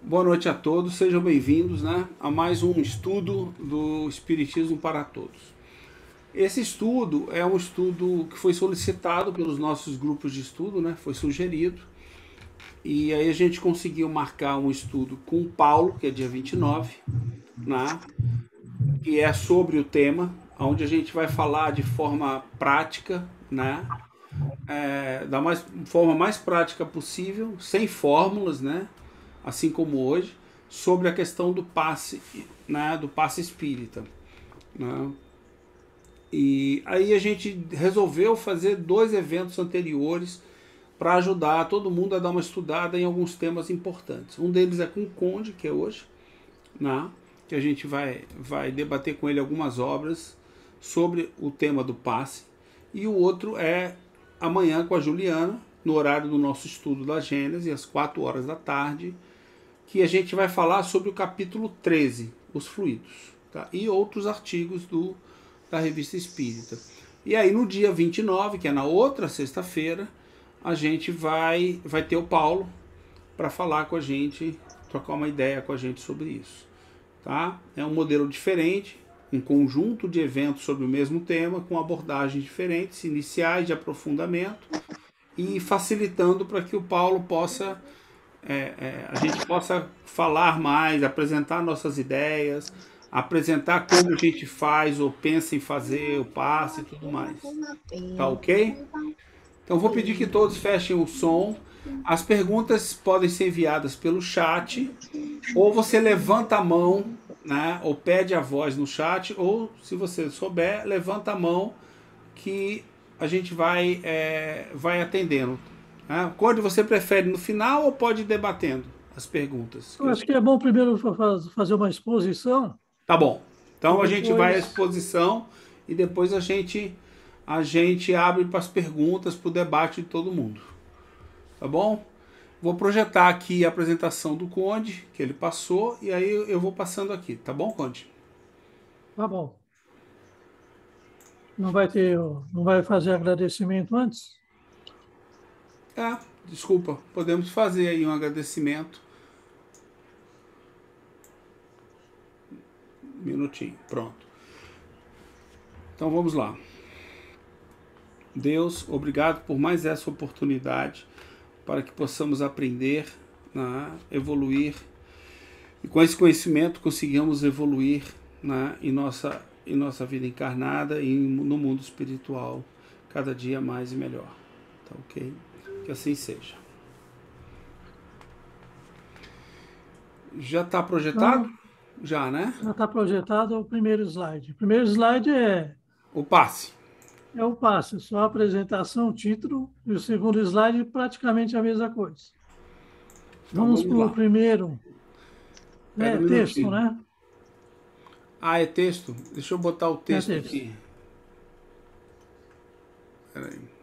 Boa noite a todos, sejam bem-vindos, né, a mais um estudo do Espiritismo para Todos. Esse estudo é um estudo que foi solicitado pelos nossos grupos de estudo, né, foi sugerido, e aí a gente conseguiu marcar um estudo com o Paulo, que é dia 29, né, que é sobre o tema, onde a gente vai falar de forma prática, né, forma mais prática possível, sem fórmulas, né, assim como hoje, sobre a questão do passe, né, do passe espírita. Né? E aí a gente resolveu fazer 2 eventos anteriores para ajudar todo mundo a dar uma estudada em alguns temas importantes. Um deles é com o Conde, que é hoje, né, que a gente vai debater com ele algumas obras sobre o tema do passe. E o outro é amanhã com a Juliana, no horário do nosso estudo da Gênese, às 4 horas da tarde, que a gente vai falar sobre o capítulo 13, os fluidos, tá? E outros artigos da Revista Espírita. E aí no dia 29, que é na outra sexta-feira, a gente vai ter o Paulo para falar com a gente, trocar uma ideia com a gente sobre isso. Tá? É um modelo diferente, um conjunto de eventos sobre o mesmo tema, com abordagens diferentes, iniciais de aprofundamento, e facilitando para que o Paulo possa a gente possa falar mais, apresentar nossas ideias, apresentar como a gente faz ou pensa em fazer o passe e tudo mais. Tá ok? Então vou pedir que todos fechem o som. As perguntas podem ser enviadas pelo chat, ou você levanta a mão, né, ou pede a voz no chat, ou se você souber, levanta a mão que a gente vai atendendo. Quando você prefere no final ou pode ir debatendo as perguntas? Eu acho que é bom primeiro fazer uma exposição Tá bom. e Então a gente vai à depois. exposição e depois a gente abre para as perguntas, para o debate de todo mundo. Tá bom? Vou projetar aqui a apresentação do Conde, que ele passou, e aí eu vou passando aqui. Tá bom, Conde? Tá bom. Não vai fazer agradecimento antes? Desculpa. Podemos fazer aí um agradecimento. Um minutinho. Pronto. Então vamos lá. Deus, obrigado por mais essa oportunidade para que possamos aprender, né, evoluir, e com esse conhecimento conseguimos evoluir, né, em nossa vida encarnada e no mundo espiritual cada dia mais e melhor. Tá ok? Que assim seja. Já está projetado? Então, Já, né? já está projetado o primeiro slide. O primeiro slide O passe. é o passe, só a apresentação, o título, e o segundo slide praticamente a mesma coisa. Então Vamos vamos para o lá. primeiro. Pera um Texto, minutinho. né? Ah, é texto? Deixa eu botar o É texto texto. aqui. Peraí.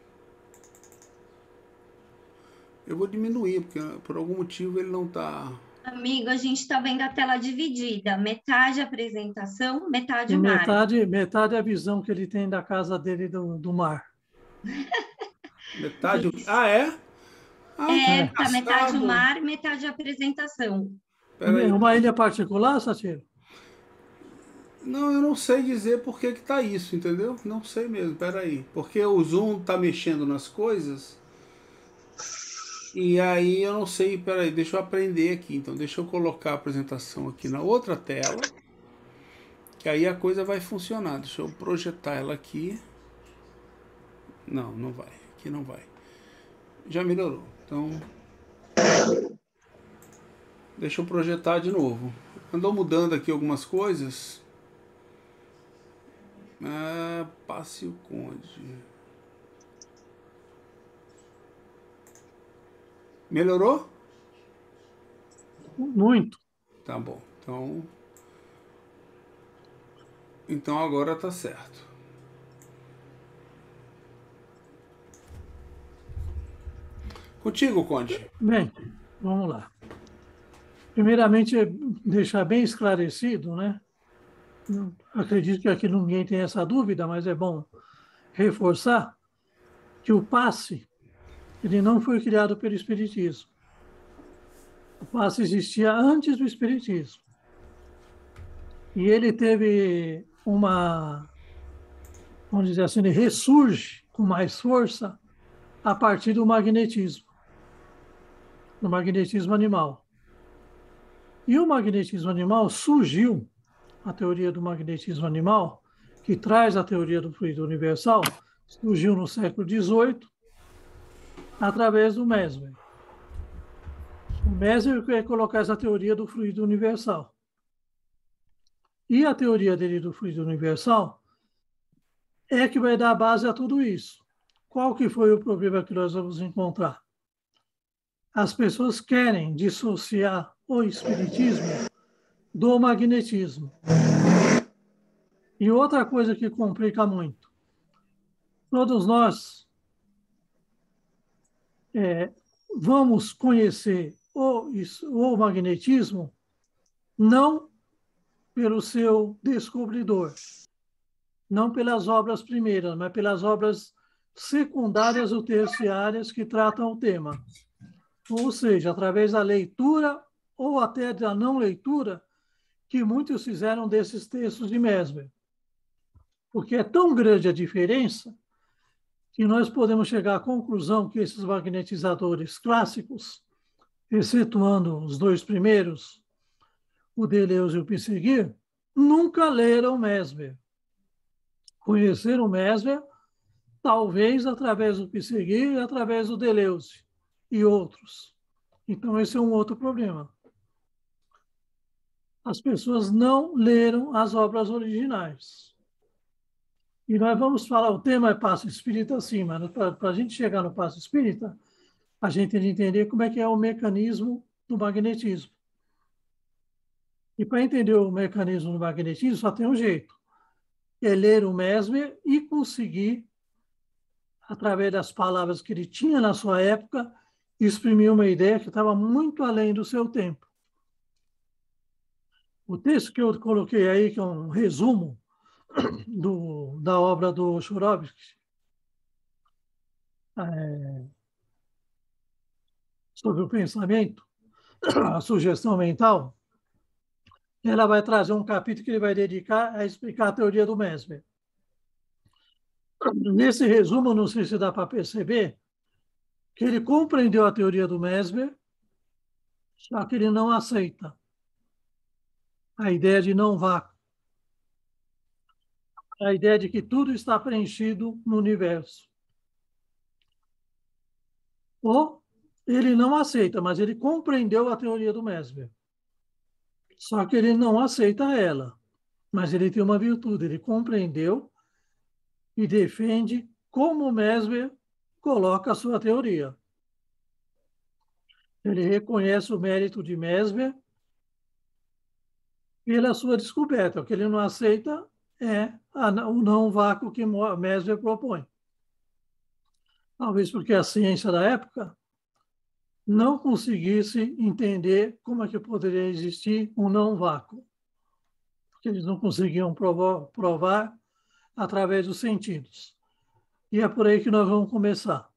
Eu vou diminuir, porque por algum motivo ele não está. Amigo, a gente está vendo a tela dividida, metade apresentação, metade E imagem. metade é a visão que ele tem da casa dele do mar. Metade. Isso. Ah, é? Ah, que Tá metade o engraçado. mar, metade a apresentação. Peraí. Uma ilha particular, Satiro? Não, eu não sei dizer por que tá isso, entendeu? Não sei mesmo, peraí. Porque o Zoom tá mexendo nas coisas. E aí eu não sei, peraí, deixa eu aprender aqui. Então deixa eu colocar a apresentação aqui na outra tela. Que aí a coisa vai funcionar. Deixa eu projetar ela aqui. Não, não vai. Aqui não vai. Já melhorou. Então. Deixa eu projetar de novo. Andou mudando aqui algumas coisas. Passe o Conde. Melhorou? Muito. Tá bom. Então agora tá certo. Contigo, Conde. Bem, vamos lá. Primeiramente, deixar bem esclarecido, né? Acredito que aqui ninguém tem essa dúvida, mas é bom reforçar que o passe ele não foi criado pelo Espiritismo. O passe existia antes do Espiritismo. E ele teve uma, vamos dizer assim, ele ressurge com mais força a partir do magnetismo animal. E o magnetismo animal surgiu, a teoria do magnetismo animal, que traz a teoria do fluido universal, surgiu no século XVIII, através do Mesmer. O Mesmer quer colocar essa teoria do fluido universal. E a teoria dele do fluido universal é que vai dar base a tudo isso. Qual que foi o problema que nós vamos encontrar? As pessoas querem dissociar o espiritismo do magnetismo. E outra coisa que complica muito. Todos nós vamos conhecer o magnetismo não pelo seu descobridor, não pelas obras primeiras, mas pelas obras secundárias ou terciárias que tratam o tema. Ou seja, através da leitura ou até da não leitura que muitos fizeram desses textos de Mesmer. Porque é tão grande a diferença que nós podemos chegar à conclusão que esses magnetizadores clássicos, excetuando os dois primeiros, o Deleuze e o Pissarro, nunca leram Mesmer. Conheceram Mesmer, talvez através do Pissarro e através do Deleuze e outros. Então, esse é um outro problema. As pessoas não leram as obras originais. E nós vamos falar, o tema é passo espírita, sim, mas para a gente chegar no passo espírita, a gente tem de entender como é que é o mecanismo do magnetismo. E para entender o mecanismo do magnetismo, só tem um jeito. É ler o Mesmer e conseguir, através das palavras que ele tinha na sua época, exprimir uma ideia que estava muito além do seu tempo. O texto que eu coloquei aí, que é um resumo da obra do Chorovsky, sobre o pensamento, a sugestão mental, ela vai trazer um capítulo que ele vai dedicar a explicar a teoria do Mesmer. Nesse resumo, não sei se dá para perceber, que ele compreendeu a teoria do Mesmer, só que ele não aceita a ideia de não vácuo, a ideia de que tudo está preenchido no universo. Ou ele não aceita, mas ele compreendeu a teoria do Mesmer. Só que ele não aceita ela. Mas ele tem uma virtude, ele compreendeu e defende como Mesmer coloca a sua teoria. Ele reconhece o mérito de Mesmer pela sua descoberta. O que ele não aceita é o não vácuo que Mesmer propõe. Talvez porque a ciência da época não conseguisse entender como é que poderia existir um não vácuo. Porque eles não conseguiam provar através dos sentidos. E é por aí que nós vamos começar.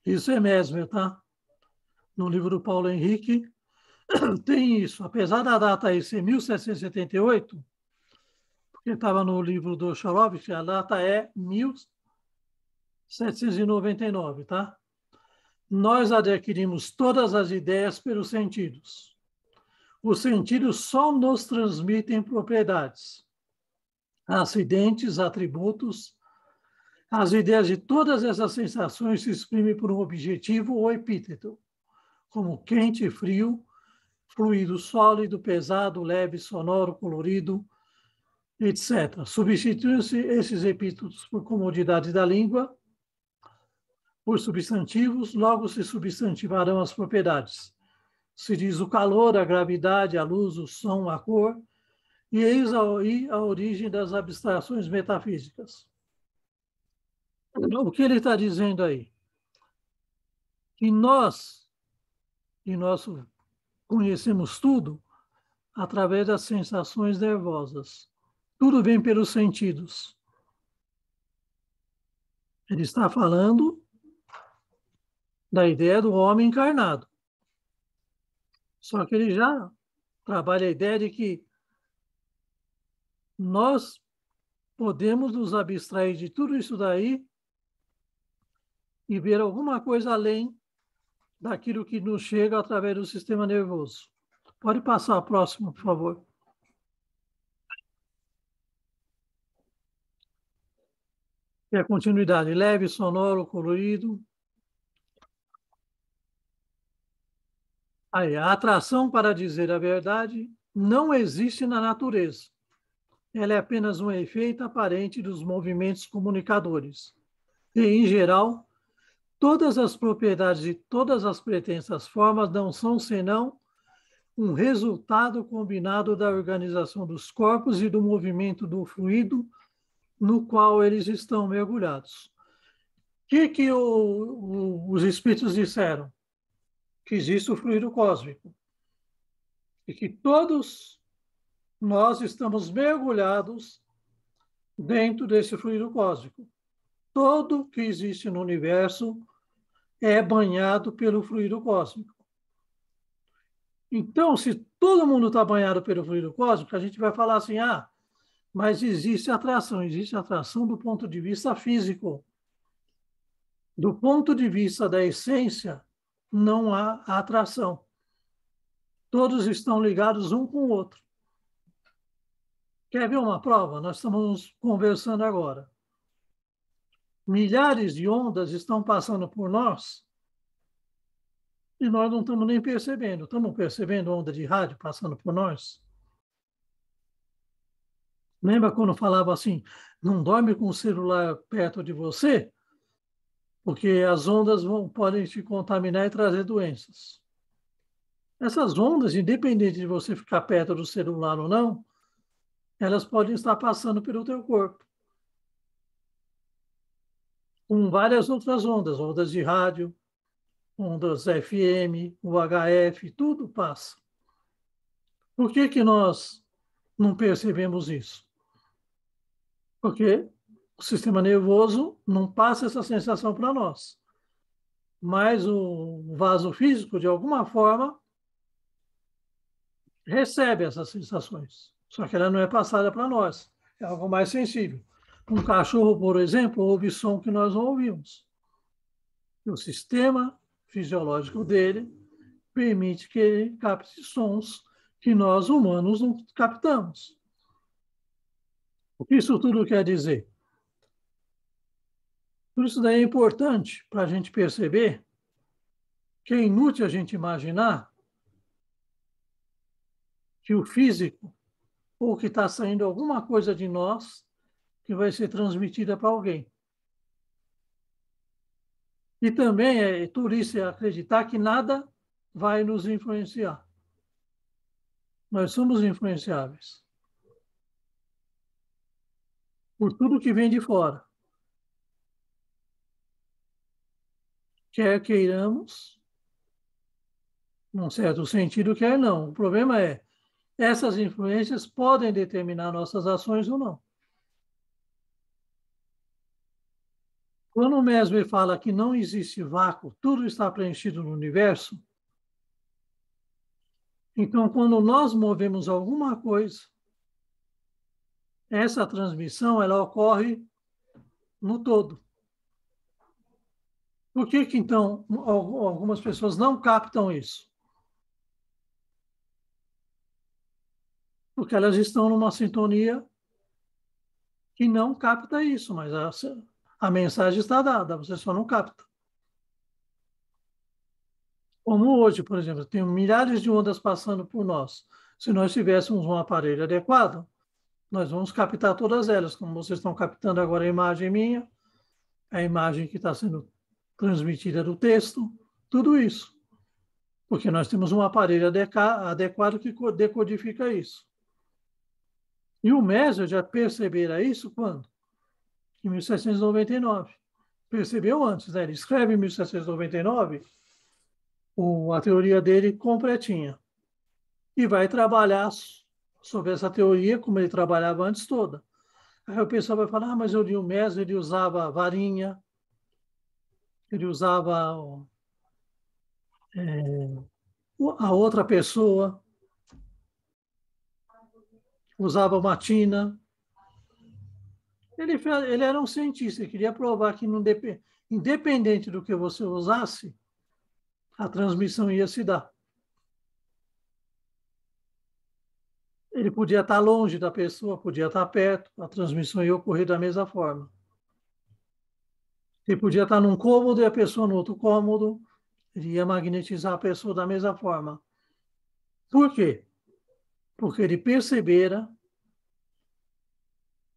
Isso é Mesmer, tá? No livro do Paulo Henrique, tem isso. Apesar da data aí ser 1778, porque estava no livro do Chorovsky, a data é 1799, tá? Nós adquirimos todas as ideias pelos sentidos. Os sentidos só nos transmitem propriedades, acidentes, atributos. As ideias de todas essas sensações se exprimem por um objetivo ou epíteto, como quente e frio, fluido sólido, pesado, leve, sonoro, colorido, etc. Substituem-se esses epítetos por comodidade da língua, por substantivos, logo se substantivarão as propriedades. Se diz o calor, a gravidade, a luz, o som, a cor, e eis a origem das abstrações metafísicas. O que ele está dizendo aí? Que nós conhecemos tudo através das sensações nervosas. Tudo vem pelos sentidos. Ele está falando da ideia do homem encarnado. Só que ele já trabalha a ideia de que nós podemos nos abstrair de tudo isso daí e ver alguma coisa além daquilo que nos chega através do sistema nervoso. Pode passar a próxima, por favor. É a continuidade, leve, sonoro, colorido. Aí, a atração, para dizer a verdade, não existe na natureza. Ela é apenas um efeito aparente dos movimentos comunicadores. E, em geral, todas as propriedades e todas as pretensas formas não são senão um resultado combinado da organização dos corpos e do movimento do fluido no qual eles estão mergulhados. O que os espíritos disseram? Que existe o fluido cósmico e que todos nós estamos mergulhados dentro desse fluido cósmico. Tudo que existe no universo é banhado pelo fluido cósmico. Então, se todo mundo está banhado pelo fluido cósmico, a gente vai falar assim, mas existe atração do ponto de vista físico. Do ponto de vista da essência, não há atração. Todos estão ligados um com o outro. Quer ver uma prova? Nós estamos conversando agora. Milhares de ondas estão passando por nós e nós não estamos nem percebendo. Estamos percebendo onda de rádio passando por nós? Lembra quando falava assim, não dorme com o celular perto de você, porque as ondas podem te contaminar e trazer doenças. Essas ondas, independente de você ficar perto do celular ou não, elas podem estar passando pelo teu corpo. Com várias outras ondas, ondas de rádio, ondas FM, UHF, tudo passa. Por que nós não percebemos isso? Porque o sistema nervoso não passa essa sensação para nós. Mas o vaso físico, de alguma forma, recebe essas sensações. Só que ela não é passada para nós. É algo mais sensível. Um cachorro, por exemplo, ouve som que nós não ouvimos. E o sistema fisiológico dele permite que ele capte sons que nós humanos não captamos. O que isso tudo quer dizer? Por isso daí é importante para a gente perceber que é inútil a gente imaginar que o físico, ou que está saindo alguma coisa de nós, que vai ser transmitida para alguém. E também é turista acreditar que nada vai nos influenciar. Nós somos influenciáveis por tudo que vem de fora. Quer queiramos, num certo sentido, quer não. O problema é, essas influências podem determinar nossas ações ou não. Quando o Mesmer fala que não existe vácuo, tudo está preenchido no universo, então, quando nós movemos alguma coisa, essa transmissão ela ocorre no todo. Por que então, algumas pessoas não captam isso? Porque elas estão numa sintonia que não capta isso, mas a mensagem está dada, você só não capta. Como hoje, por exemplo, tem milhares de ondas passando por nós. Se nós tivéssemos um aparelho adequado, nós vamos captar todas elas, como vocês estão captando agora a imagem minha, a imagem que está sendo transmitida do texto, tudo isso. Porque nós temos um aparelho adequado que decodifica isso. E o Mesmer já percebera isso quando? Em 1799. Percebeu antes, né? Ele escreve em 1799 a teoria dele completinha. E vai trabalhar sobre essa teoria, como ele trabalhava antes toda. Aí o pessoal vai falar, mas eu li o Mesmer, ele usava varinha, ele usava a outra pessoa usava matina. Ele era um cientista, ele queria provar que, independente do que você usasse, a transmissão ia se dar. Ele podia estar longe da pessoa, podia estar perto, a transmissão ia ocorrer da mesma forma. Ele podia estar num cômodo e a pessoa no outro cômodo, ele ia magnetizar a pessoa da mesma forma. Por quê? Porque ele percebera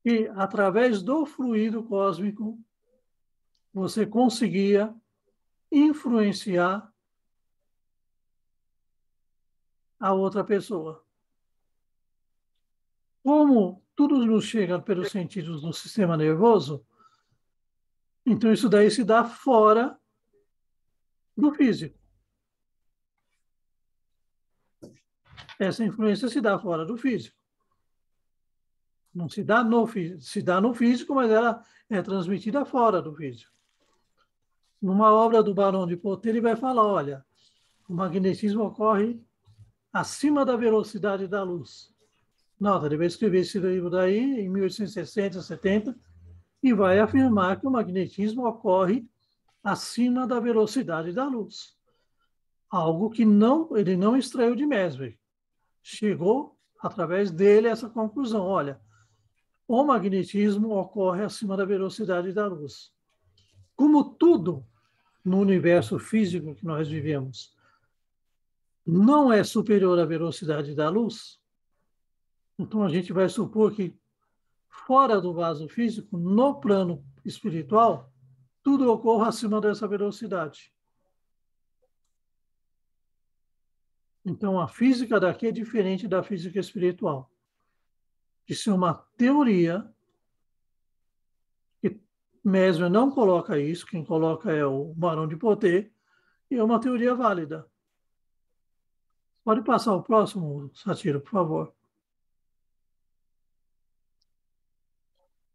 que, através do fluido cósmico, você conseguia influenciar a outra pessoa. Como tudo nos chega pelos sentidos do sistema nervoso, então isso daí se dá fora do físico. Essa influência se dá fora do físico. Não se dá no físico, se dá no físico, mas ela é transmitida fora do físico. Numa obra do Barão de Poté, ele vai falar, olha, o magnetismo ocorre acima da velocidade da luz. Nota, ele vai escrever esse livro daí em 1860, 70, e vai afirmar que o magnetismo ocorre acima da velocidade da luz. Algo que ele não extraiu de Mesmer. Chegou, através dele, a essa conclusão. Olha, o magnetismo ocorre acima da velocidade da luz. Como tudo no universo físico que nós vivemos não é superior à velocidade da luz, então a gente vai supor que fora do vaso físico, no plano espiritual, tudo ocorre acima dessa velocidade. Então, a física daqui é diferente da física espiritual. Isso é uma teoria que Mesmer não coloca isso, quem coloca é o Barão de Poté, e é uma teoria válida. Pode passar o próximo, Satiro, por favor.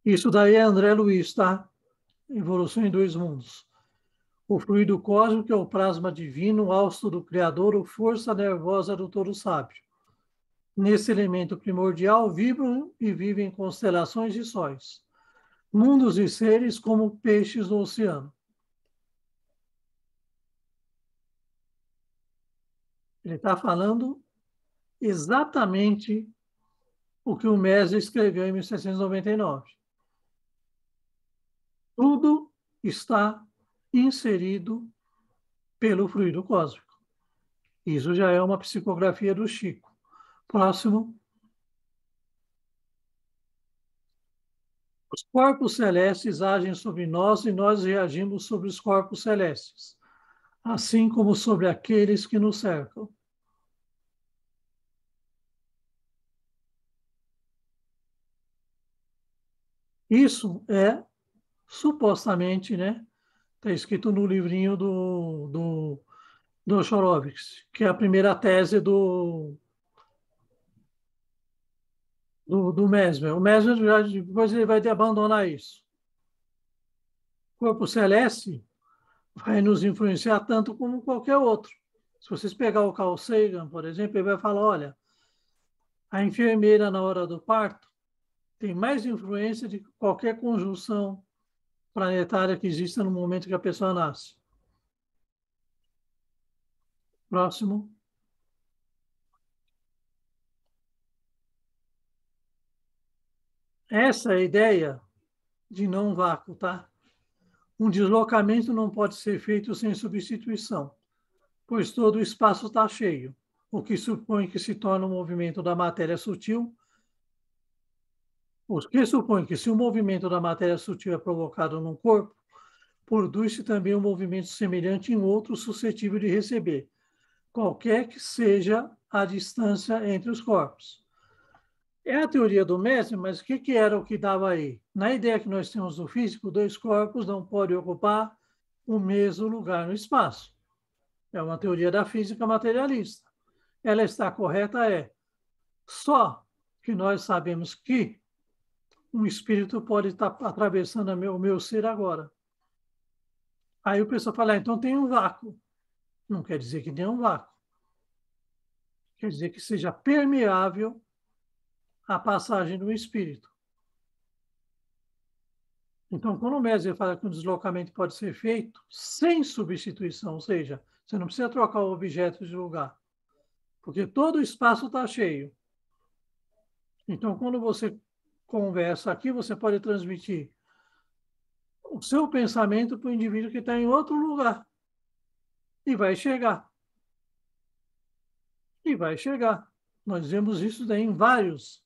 Isso daí é André Luiz, tá? Evolução em Dois Mundos. O fluido cósmico é o plasma divino, o hausto do Criador, ou força nervosa do todo sábio. Nesse elemento primordial vibram e vivem constelações e sóis, mundos e seres como peixes no oceano. Ele está falando exatamente o que o Mesmer escreveu em 1799. Tudo está inserido pelo fluido cósmico. Isso já é uma psicografia do Chico. Próximo. Os corpos celestes agem sobre nós e nós reagimos sobre os corpos celestes, assim como sobre aqueles que nos cercam. Isso é, supostamente, né? Está escrito no livrinho do Chorovix, que é a primeira tese do Mesmer. O Mesmer, depois ele vai abandonar isso. O corpo celeste vai nos influenciar tanto como qualquer outro. Se vocês pegar o Carl Sagan, por exemplo, ele vai falar, olha, a enfermeira na hora do parto tem mais influência de qualquer conjunção planetária que exista no momento que a pessoa nasce. Próximo. Essa é a ideia de não vácuo, tá? Um deslocamento não pode ser feito sem substituição, pois todo o espaço está cheio, o que supõe que se torna um movimento da matéria sutil. O que supõe que se o movimento da matéria sutil é provocado num corpo, produz-se também um movimento semelhante em outro suscetível de receber, qualquer que seja a distância entre os corpos. É a teoria do Mesmer, mas o que era o que dava aí? Na ideia que nós temos do físico, dois corpos não podem ocupar o mesmo lugar no espaço. É uma teoria da física materialista. Ela está correta, só que nós sabemos que um espírito pode estar atravessando o meu ser agora. Aí o pessoal fala, então tem um vácuo. Não quer dizer que tem um vácuo. Quer dizer que seja permeável à passagem do espírito. Então, quando o Mesmer fala que o deslocamento pode ser feito sem substituição, ou seja, você não precisa trocar o objeto de lugar, porque todo o espaço está cheio. Então, quando você conversa aqui, você pode transmitir o seu pensamento para o indivíduo que está em outro lugar. E vai chegar. E vai chegar. Nós vemos isso daí em vários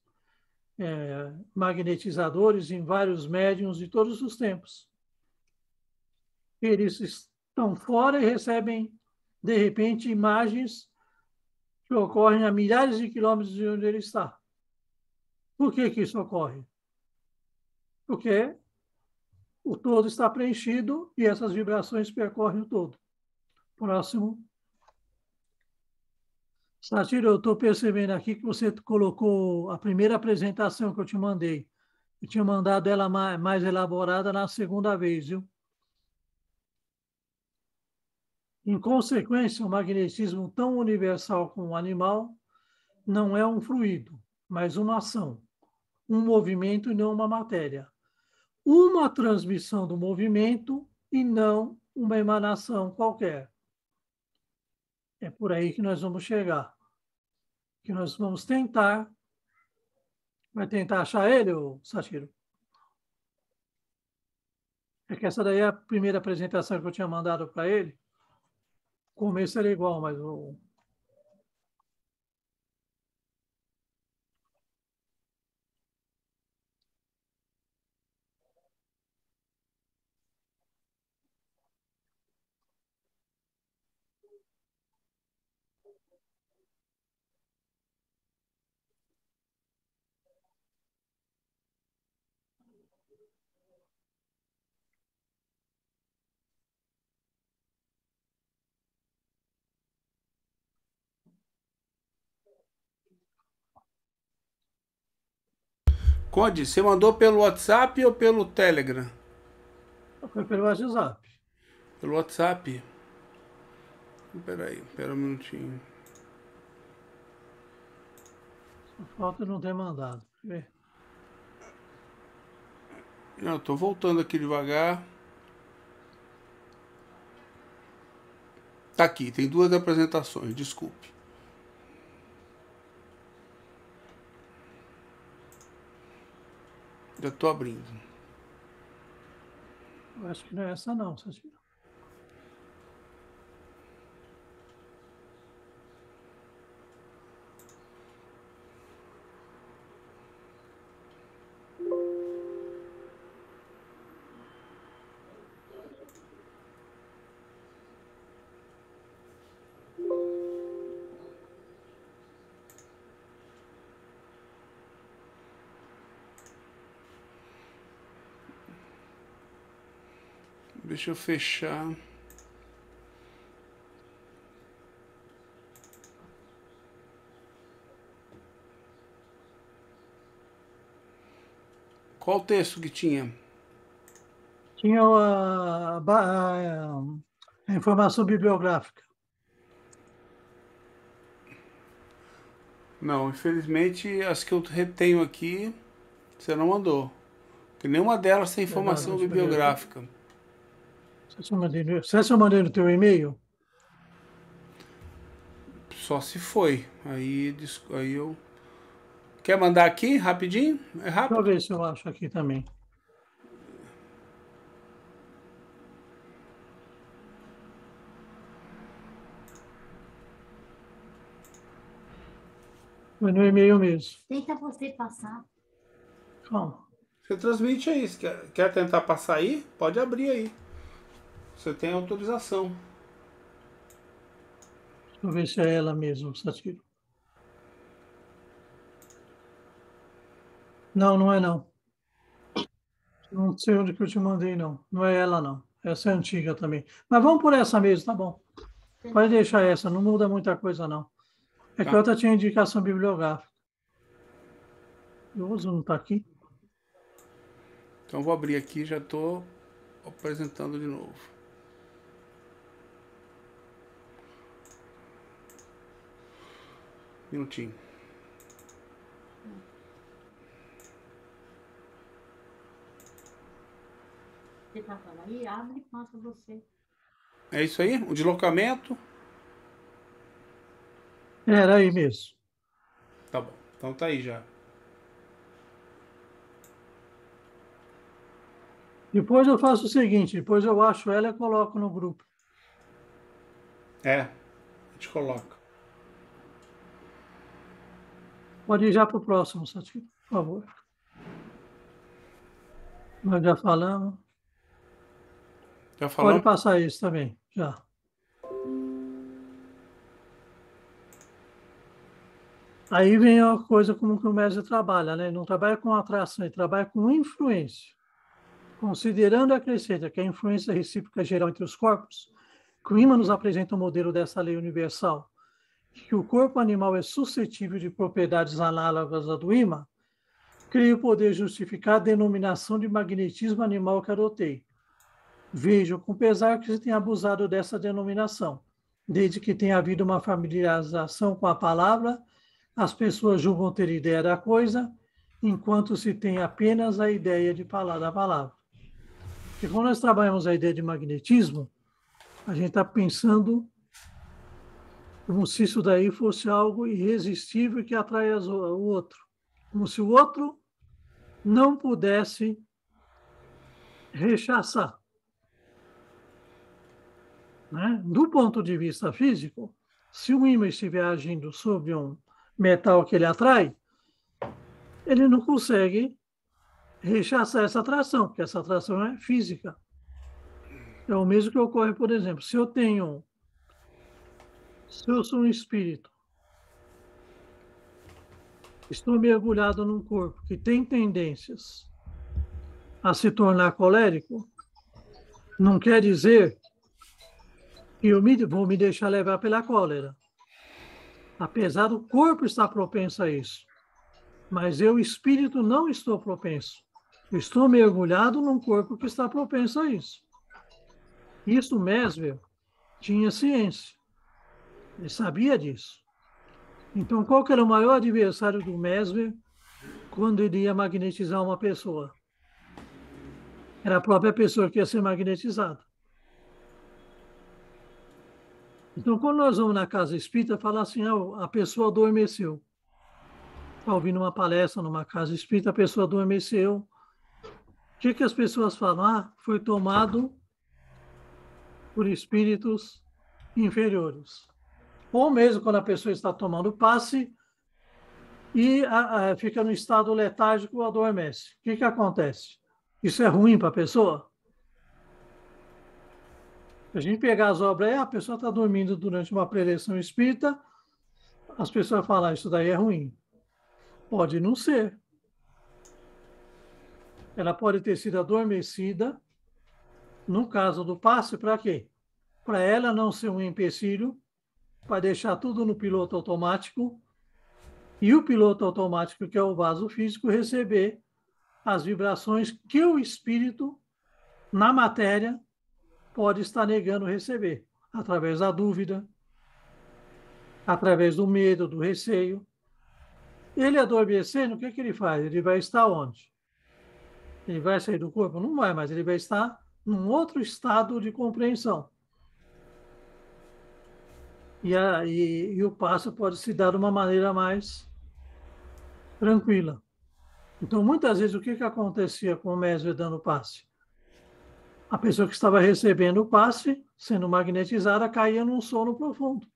magnetizadores, em vários médiums de todos os tempos. Eles estão fora e recebem, de repente, imagens que ocorrem a milhares de quilômetros de onde ele está. Por que que isso ocorre? Porque o todo está preenchido e essas vibrações percorrem o todo. Próximo. Satiro, eu estou percebendo aqui que você colocou a primeira apresentação que eu te mandei. Eu tinha mandado ela mais elaborada na segunda vez, viu? Em consequência, o magnetismo tão universal como o animal não é um fluido, mas uma ação, um movimento e não uma matéria. Uma transmissão do movimento e não uma emanação qualquer. É por aí que nós vamos chegar. Que nós vamos tentar. Vai tentar achar ele, Satiro? É que essa daí é a primeira apresentação que eu tinha mandado para ele. O começo era igual, mas o... Conde, você mandou pelo WhatsApp ou pelo Telegram? Foi pelo WhatsApp. Pelo WhatsApp. Espera um minutinho. Só falta não ter mandado. Não, eu tô voltando aqui devagar. Tá aqui, tem duas apresentações, desculpe. Já tô abrindo. Eu acho que não é essa não, Satiro. Deixa eu fechar. Qual o texto que tinha? Tinha a informação bibliográfica. Não, infelizmente as que eu retenho aqui, você não mandou. Porque nenhuma delas tem informação bibliográfica. Se eu mandei no teu e-mail? Só se foi. Aí eu... Quer mandar aqui rapidinho? É Deixa eu rápido? ver se eu acho aqui também. Foi no e-mail mesmo. Tenta você passar. Calma. Você transmite aí. Se quer tentar passar aí? Pode abrir aí. Você tem autorização. Deixa eu ver se é ela mesmo, Satiro. Não, não é não. Não sei onde que eu te mandei, não. Não é ela, não. Essa é antiga também. Mas vamos por essa mesmo, tá bom. Pode deixar essa, não muda muita coisa, não. É que Tá. outra tinha indicação bibliográfica. O uso não está aqui. Então vou abrir aqui, já estou apresentando de novo. Minutinho. Você tá falando aí? Abre e passa você. É isso aí? O deslocamento? Era aí mesmo. Tá bom. Então tá aí já. Depois eu faço o seguinte, depois eu acho ela e coloco no grupo. É. A gente coloca. Pode ir já para o próximo, Sati, por favor. Nós já falamos. Já Pode falamos? passar isso também, já. Aí vem a coisa como que o mestre trabalha, né? Ele não trabalha com atração, ele trabalha com influência. Considerando a crescente, que é a influência recíproca geral entre os corpos, que o ímã nos apresenta um modelo dessa lei universal, que o corpo animal é suscetível de propriedades análogas à do ímã, creio poder justificar a denominação de magnetismo animal que adotei. Vejo com pesar que se tem abusado dessa denominação. Desde que tenha havido uma familiarização com a palavra, as pessoas julgam ter ideia da coisa, enquanto se tem apenas a ideia da palavra. Porque quando nós trabalhamos a ideia de magnetismo, a gente está pensando como se isso daí fosse algo irresistível que atrai o outro. Como se o outro não pudesse rechaçar. Né? Do ponto de vista físico, se um ímã estiver agindo sobre um metal que ele atrai, ele não consegue rechaçar essa atração, porque essa atração é física. É o mesmo que ocorre, por exemplo, se eu sou um espírito, estou mergulhado num corpo que tem tendências a se tornar colérico, não quer dizer que eu vou me deixar levar pela cólera. Apesar do corpo estar propenso a isso. Mas eu, espírito, não estou propenso. Eu estou mergulhado num corpo que está propenso a isso. Isso Mesmer tinha ciência. Ele sabia disso. Então, qual que era o maior adversário do Mesmer quando ele ia magnetizar uma pessoa? Era a própria pessoa que ia ser magnetizada. Então, quando nós vamos na casa espírita, falar assim, a pessoa adormeceu. Está ouvindo uma palestra numa casa espírita, a pessoa adormeceu. O que as pessoas falam? Foi tomado por espíritos inferiores. Ou mesmo quando a pessoa está tomando passe e fica no estado letárgico, adormece. O que acontece? Isso é ruim para a pessoa? Se a gente pegar as obras, a pessoa está dormindo durante uma preleção espírita, as pessoas falam, isso daí é ruim. Pode não ser. Ela pode ter sido adormecida, no caso do passe, para quê? Para ela não ser um empecilho, para deixar tudo no piloto automático, e o piloto automático, que é o vaso físico, receber as vibrações que o espírito, na matéria, pode estar negando receber, através da dúvida, através do medo, do receio. Ele adormecendo, o que ele faz? Ele vai estar onde? Ele vai sair do corpo? Não vai, mas ele vai estar num outro estado de compreensão. E o passo pode se dar de uma maneira mais tranquila. Então, muitas vezes, o que acontecia com o Mesmer dando passe? A pessoa que estava recebendo o passe, sendo magnetizada, caía num sono profundo.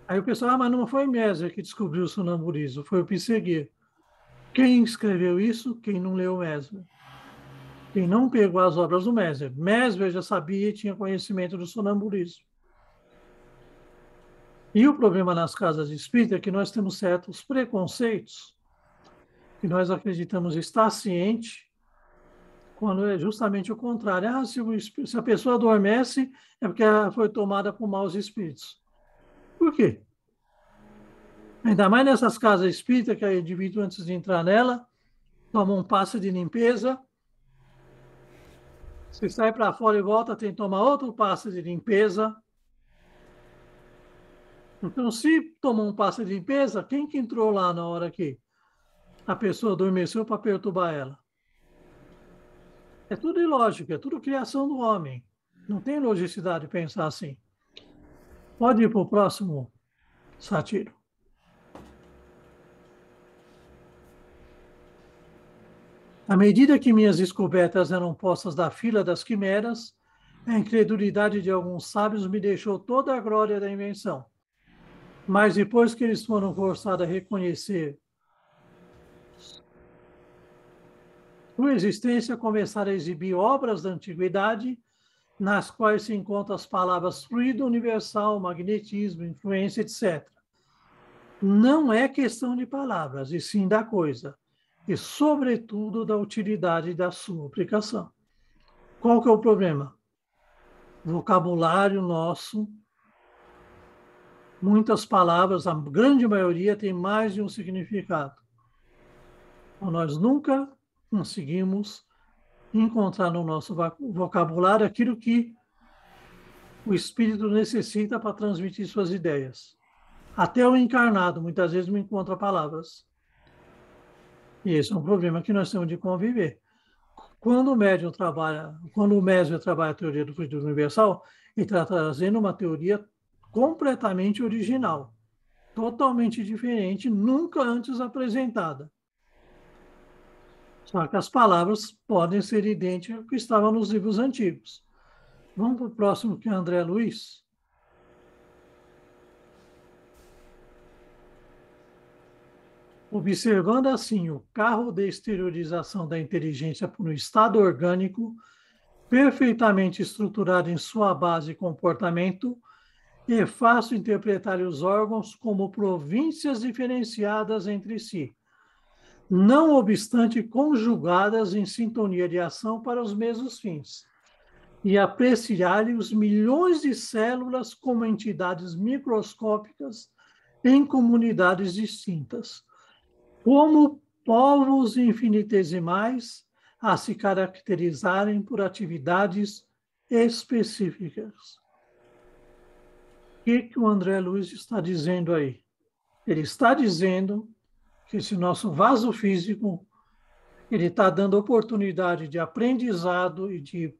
Aí o pessoal, mas não foi Mesmer que descobriu o sonambulismo, foi o Pseudo. Quem escreveu isso? Quem não leu o Mesmer. Quem não pegou as obras do Mesmer. Mesmer já sabia e tinha conhecimento do sonambulismo. E o problema nas casas espíritas é que nós temos certos preconceitos que nós acreditamos estar ciente, quando é justamente o contrário. Se a pessoa adormece, é porque ela foi tomada por maus espíritos. Por quê? Ainda mais nessas casas espíritas, que o indivíduo, antes de entrar nela, toma um passe de limpeza. Se sai para fora e volta, tem que tomar outro passe de limpeza. Então, se tomou um passe de limpeza, quem que entrou lá na hora que a pessoa adormeceu para perturbar ela? É tudo ilógico, é tudo criação do homem. Não tem logicidade pensar assim. Pode ir para o próximo, Sátiro. À medida que minhas descobertas eram postas da fila das quimeras, a incredulidade de alguns sábios me deixou toda a glória da invenção. Mas depois que eles foram forçados a reconhecer sua existência, começaram a exibir obras da antiguidade, nas quais se encontram as palavras fluido universal, magnetismo, influência, etc. Não é questão de palavras, e sim da coisa, e, sobretudo, da utilidade da sua aplicação. Qual que é o problema? Vocabulário nosso, muitas palavras, a grande maioria tem mais de um significado. Então, nós nunca conseguimos encontrar no nosso vocabulário aquilo que o espírito necessita para transmitir suas ideias. Até o encarnado, muitas vezes, não encontra palavras. E esse é um problema que nós temos de conviver. Quando o médium trabalha a teoria do fluido universal, ele está trazendo uma teoria completamente original, totalmente diferente, nunca antes apresentada. Só que as palavras podem ser idênticas ao que estava nos livros antigos. Vamos para o próximo, que é André Luiz. Observando assim o carro de exteriorização da inteligência no estado orgânico, perfeitamente estruturado em sua base e comportamento, é fácil interpretar os órgãos como províncias diferenciadas entre si, não obstante conjugadas em sintonia de ação para os mesmos fins, e apreciar os milhões de células como entidades microscópicas em comunidades distintas, como povos infinitesimais a se caracterizarem por atividades específicas. O que o André Luiz está dizendo aí? Ele está dizendo que esse nosso vaso físico, ele está dando oportunidade de aprendizado e de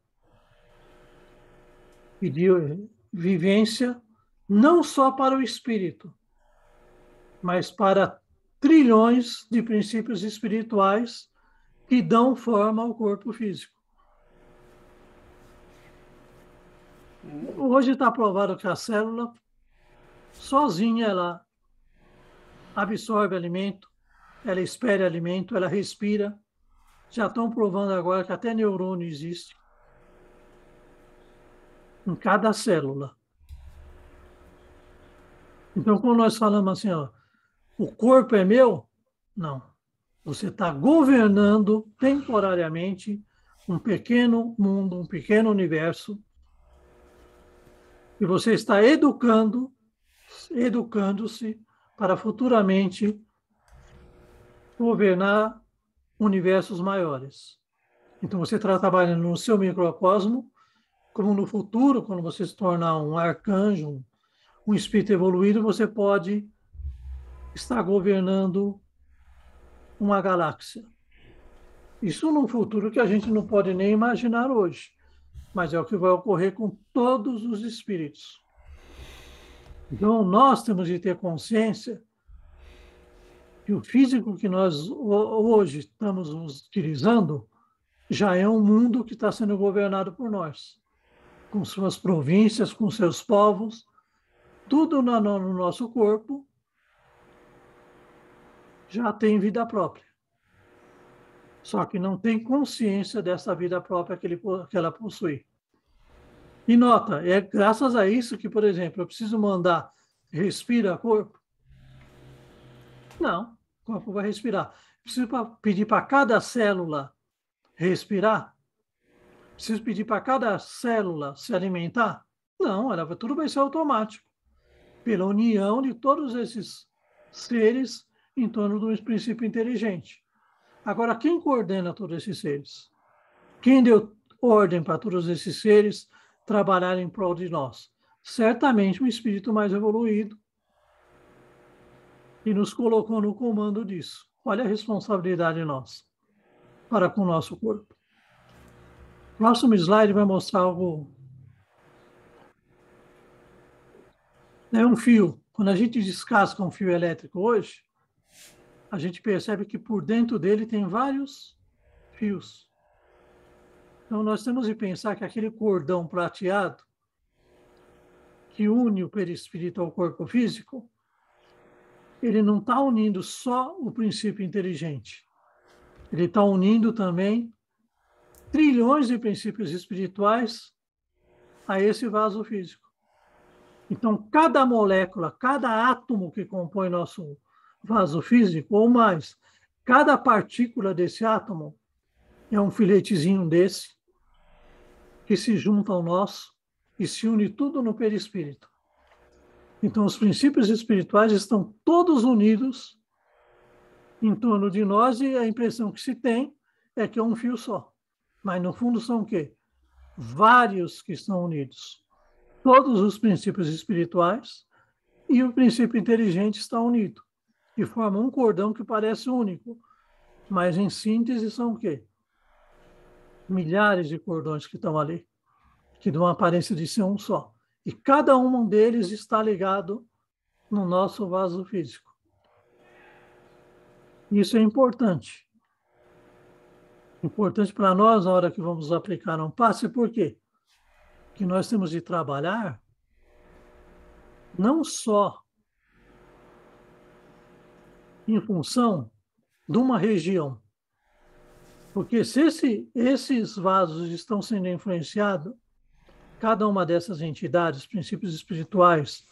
vivência, não só para o espírito, mas para trilhões de princípios espirituais que dão forma ao corpo físico. Hoje está provado que a célula, sozinha, ela absorve alimento, ela espere alimento, ela respira. Já estão provando agora que até neurônio existe em cada célula. Então, quando nós falamos assim, ó, o corpo é meu? Não. Você está governando temporariamente um pequeno mundo, um pequeno universo, e você está educando-se para futuramente governar universos maiores. Então, você está trabalhando no seu microcosmo, como no futuro, quando você se tornar um arcanjo, um espírito evoluído, você pode estar governando uma galáxia. Isso num futuro que a gente não pode nem imaginar hoje, mas é o que vai ocorrer com todos os espíritos. Então, nós temos de ter consciência que o físico que nós hoje estamos utilizando já é um mundo que está sendo governado por nós, com suas províncias, com seus povos, tudo no nosso corpo já tem vida própria. Só que não tem consciência dessa vida própria que ela possui. E nota, é graças a isso que, por exemplo, eu preciso mandar respira corpo? Não, o corpo vai respirar. Preciso pedir para cada célula respirar? Preciso pedir para cada célula se alimentar? Não, tudo vai ser automático. Pela união de todos esses seres em torno de um princípio inteligente. Agora, quem coordena todos esses seres? Quem deu ordem para todos esses seres trabalharem em prol de nós? Certamente um espírito mais evoluído, e nos colocou no comando disso. Olha a responsabilidade nossa para com o nosso corpo. O próximo slide vai mostrar algo. É um fio. Quando a gente descasca um fio elétrico hoje, a gente percebe que por dentro dele tem vários fios. Então, nós temos de pensar que aquele cordão prateado que une o perispírito ao corpo físico, ele não está unindo só o princípio inteligente. Ele está unindo também trilhões de princípios espirituais a esse vaso físico. Então, cada molécula, cada átomo que compõe nosso vaso físico, ou mais, cada partícula desse átomo é um filetezinho desse que se junta ao nosso e se une tudo no perispírito. Então, os princípios espirituais estão todos unidos em torno de nós e a impressão que se tem é que é um fio só. Mas, no fundo, são o quê? Vários que estão unidos. Todos os princípios espirituais e o princípio inteligente estão unidos e formam um cordão que parece único, mas, em síntese, são o quê? Milhares de cordões que estão ali, que dão a aparência de ser um só. E cada um deles está ligado no nosso vaso físico. Isso é importante. Importante para nós na hora que vamos aplicar um passe, por quê? Que nós temos de trabalhar não só em função de uma região, porque se esses vasos estão sendo influenciados, cada uma dessas entidades, princípios espirituais,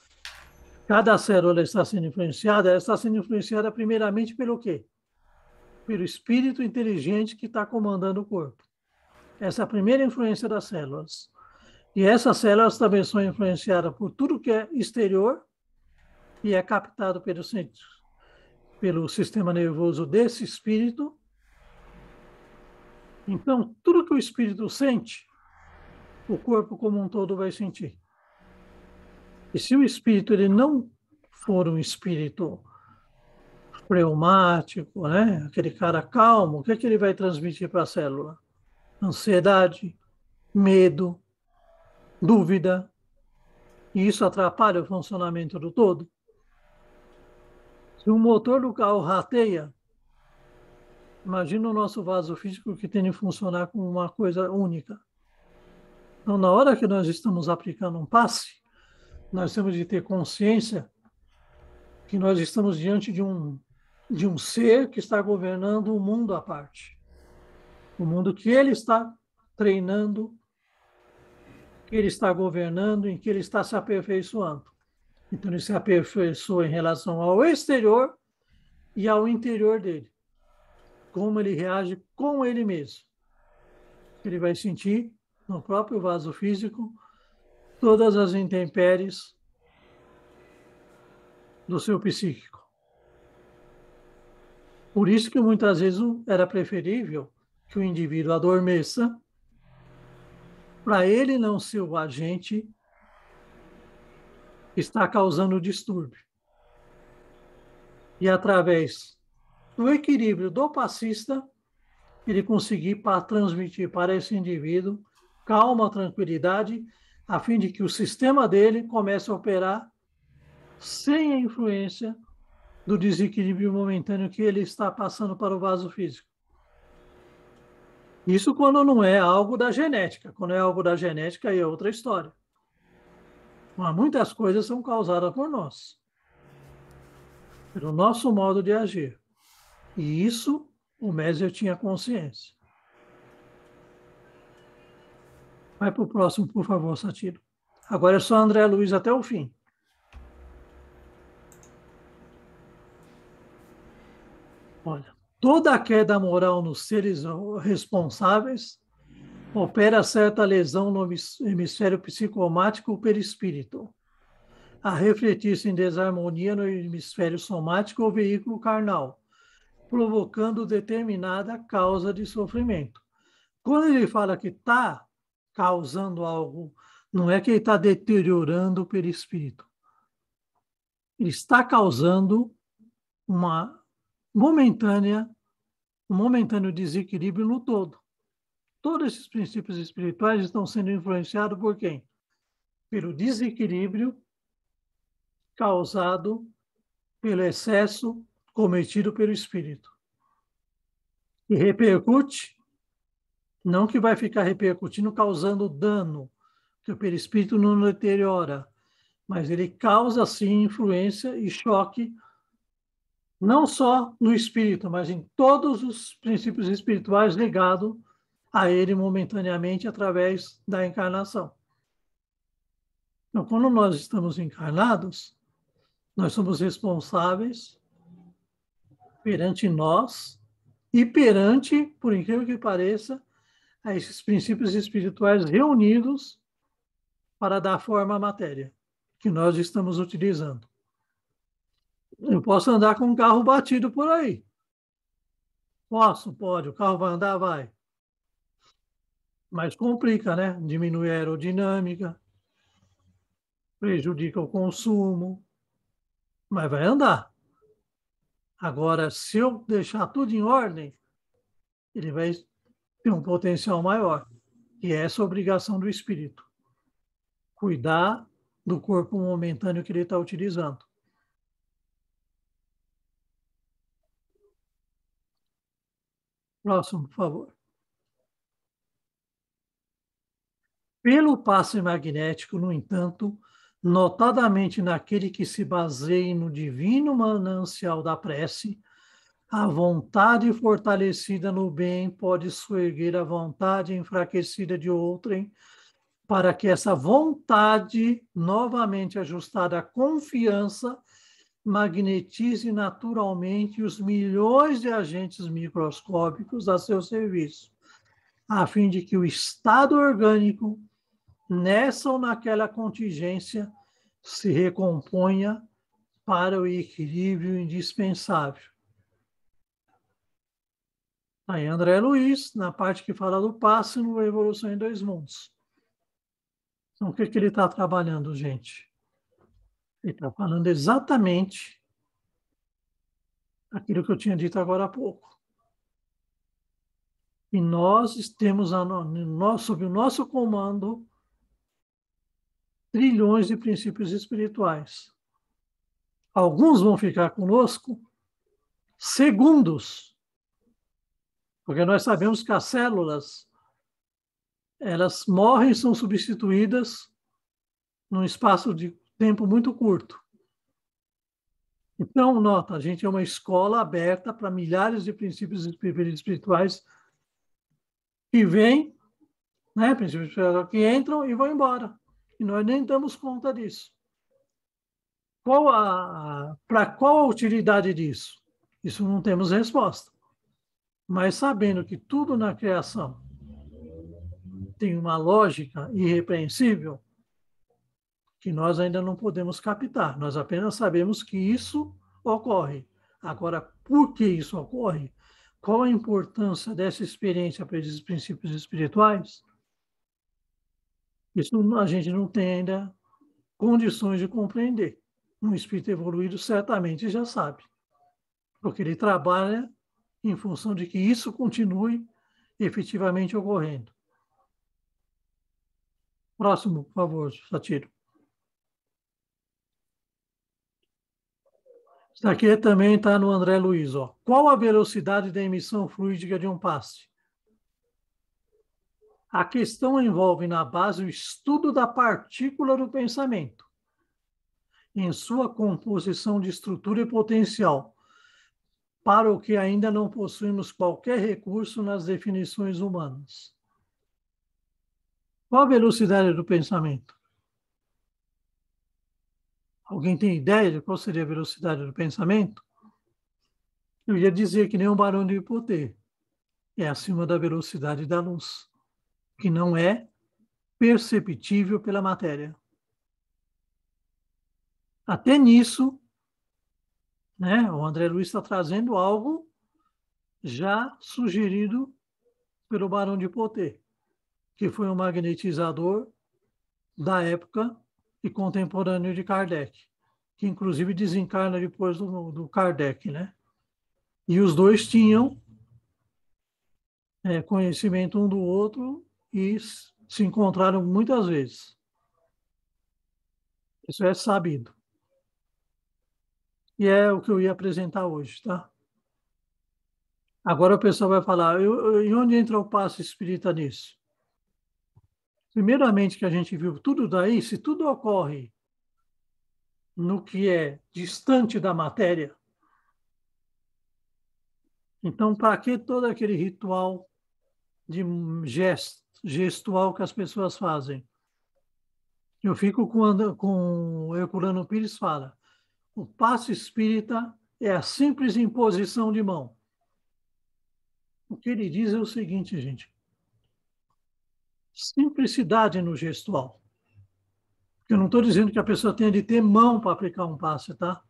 cada célula está sendo influenciada, ela está sendo influenciada primeiramente pelo quê? Pelo espírito inteligente que está comandando o corpo. Essa é a primeira influência das células. E essas células também são influenciadas por tudo que é exterior e é captado pelo sistema nervoso desse espírito. Então, tudo que o espírito sente, o corpo como um todo vai sentir. E se o espírito ele não for um espírito fleumático, né? Aquele cara calmo, o que é que ele vai transmitir para a célula? Ansiedade, medo, dúvida. E isso atrapalha o funcionamento do todo. Se o motor do carro rateia, imagina o nosso vaso físico que tem de funcionar como uma coisa única. Então, na hora que nós estamos aplicando um passe, nós temos de ter consciência que nós estamos diante de um ser que está governando um mundo à parte. O mundo que ele está treinando, que ele está governando, em que ele está se aperfeiçoando. Então, ele se aperfeiçoa em relação ao exterior e ao interior dele. Como ele reage com ele mesmo. Ele vai sentir no próprio vaso físico todas as intempéries do seu psíquico. Por isso que muitas vezes era preferível que o indivíduo adormeça para ele não ser o agente que está causando o distúrbio. E através do equilíbrio do passista, ele conseguir transmitir para esse indivíduo calma, tranquilidade, a fim de que o sistema dele comece a operar sem a influência do desequilíbrio momentâneo que ele está passando para o vaso físico. Isso quando não é algo da genética. Quando é algo da genética, aí é outra história. Mas muitas coisas são causadas por nós, pelo nosso modo de agir. E isso o Mézier tinha consciência. Vai para o próximo, por favor, Satiro. Agora é só André Luiz até o fim. Olha, toda a queda moral nos seres responsáveis opera certa lesão no hemisfério psicomático ou perispírito, a refletir-se em desarmonia no hemisfério somático ou veículo carnal, provocando determinada causa de sofrimento. Quando ele fala que está causando algo, não é que ele está deteriorando o perispírito. Ele está causando um momentâneo desequilíbrio no todo. Todos esses princípios espirituais estão sendo influenciados por quem? Pelo desequilíbrio causado pelo excesso cometido pelo espírito. E repercute, não que vai ficar repercutindo, causando dano, que o perispírito não deteriora, mas ele causa, sim, influência e choque, não só no espírito, mas em todos os princípios espirituais ligados a ele momentaneamente através da encarnação. Então, quando nós estamos encarnados, nós somos responsáveis perante nós e perante, por incrível que pareça, a esses princípios espirituais reunidos para dar forma à matéria que nós estamos utilizando. Eu posso andar com um carro batido por aí. Posso? Pode. O carro vai andar? Vai. Mas complica, né? Diminui a aerodinâmica, prejudica o consumo, mas vai andar. Agora, se eu deixar tudo em ordem, ele vai ter um potencial maior. E essa é a obrigação do espírito. Cuidar do corpo momentâneo que ele está utilizando. Próximo, por favor. Pelo passe magnético, no entanto, notadamente naquele que se baseie no divino manancial da prece, a vontade fortalecida no bem pode soerguer a vontade enfraquecida de outrem, para que essa vontade, novamente ajustada à confiança, magnetize naturalmente os milhões de agentes microscópicos a seu serviço, a fim de que o estado orgânico, nessa ou naquela contingência, se recomponha para o equilíbrio indispensável. Aí André Luiz, na parte que fala do passe no Evolução em Dois Mundos. Então, o que ele está trabalhando, gente? Ele está falando exatamente aquilo que eu tinha dito agora há pouco. E nós temos sob o nosso comando trilhões de princípios espirituais. Alguns vão ficar conosco segundos, porque nós sabemos que as células, elas morrem e são substituídas num espaço de tempo muito curto. Então, nota, a gente é uma escola aberta para milhares de princípios espirituais que vêm, né, princípios espirituais que entram e vão embora. E nós nem damos conta disso. Para qual a utilidade disso? Isso não temos resposta. Mas sabendo que tudo na criação tem uma lógica irrepreensível, que nós ainda não podemos captar. Nós apenas sabemos que isso ocorre. Agora, por que isso ocorre? Qual a importância dessa experiência para esses princípios espirituais? Isso a gente não tem ainda condições de compreender. Um espírito evoluído certamente já sabe, porque ele trabalha em função de que isso continue efetivamente ocorrendo. Próximo, por favor, Satiro. Isso aqui também está no André Luiz. Ó. Qual a velocidade da emissão fluídica de um passe? A questão envolve na base o estudo da partícula do pensamento, em sua composição de estrutura e potencial, para o que ainda não possuímos qualquer recurso nas definições humanas. Qual a velocidade do pensamento? Alguém tem ideia de qual seria a velocidade do pensamento? Eu ia dizer que nem um barão de Hipotê. É acima da velocidade da luz, que não é perceptível pela matéria. Até nisso, né, o André Luiz está trazendo algo já sugerido pelo barão de Hipotê, que foi um magnetizador da época e contemporâneo de Kardec, que inclusive desencarna depois do Kardec, né? E os dois tinham conhecimento um do outro e se encontraram muitas vezes. Isso é sabido. E é o que eu ia apresentar hoje, tá? Agora o pessoal vai falar, e onde entra o passe espírita nisso? Primeiramente que a gente viu tudo daí, se tudo ocorre no que é distante da matéria, então para que todo aquele ritual de gestual que as pessoas fazem? Eu fico com o Herculano Pires fala, o passe espírita é a simples imposição de mão. O que ele diz é o seguinte, gente, simplicidade no gestual. Eu não estou dizendo que a pessoa tenha de ter mão para aplicar um passe, tá?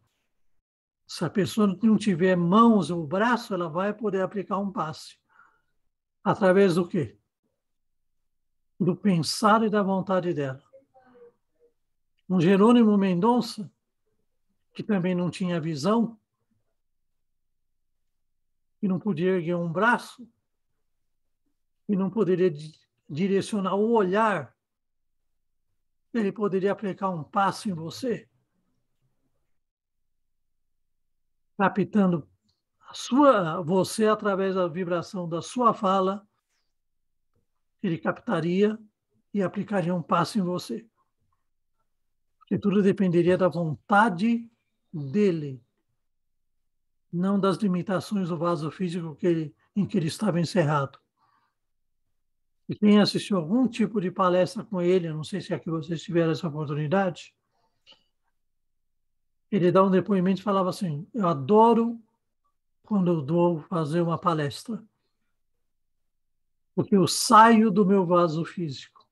Se a pessoa não tiver mãos ou braço, ela vai poder aplicar um passe. Através do quê? Do pensar e da vontade dela. Um Jerônimo Mendonça, que também não tinha visão, e não podia erguer um braço, e não poderia direcionar o olhar, ele poderia aplicar um passe em você, captando você através da vibração da sua fala, ele captaria e aplicaria um passe em você. Porque tudo dependeria da vontade dele, não das limitações do vaso físico em que ele estava encerrado. E quem assistiu algum tipo de palestra com ele, não sei se aqui vocês tiveram essa oportunidade, ele dá um depoimento e falava assim, eu adoro quando eu vou fazer uma palestra, porque eu saio do meu vaso físico.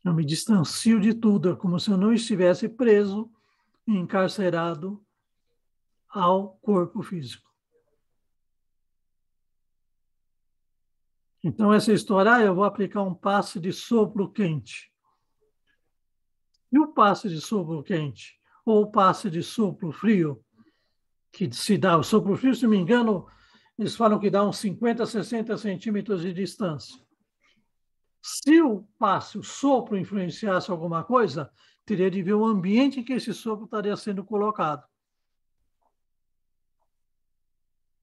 Eu me distancio de tudo, é como se eu não estivesse preso e encarcerado ao corpo físico. Então, essa história, eu vou aplicar um passe de sopro quente. E o passe de sopro quente, ou o passe de sopro frio, que se dá, o sopro frio, se não me engano, eles falam que dá uns 50, 60 centímetros de distância. Se o passe, o sopro, influenciasse alguma coisa, teria de ver o ambiente em que esse sopro estaria sendo colocado.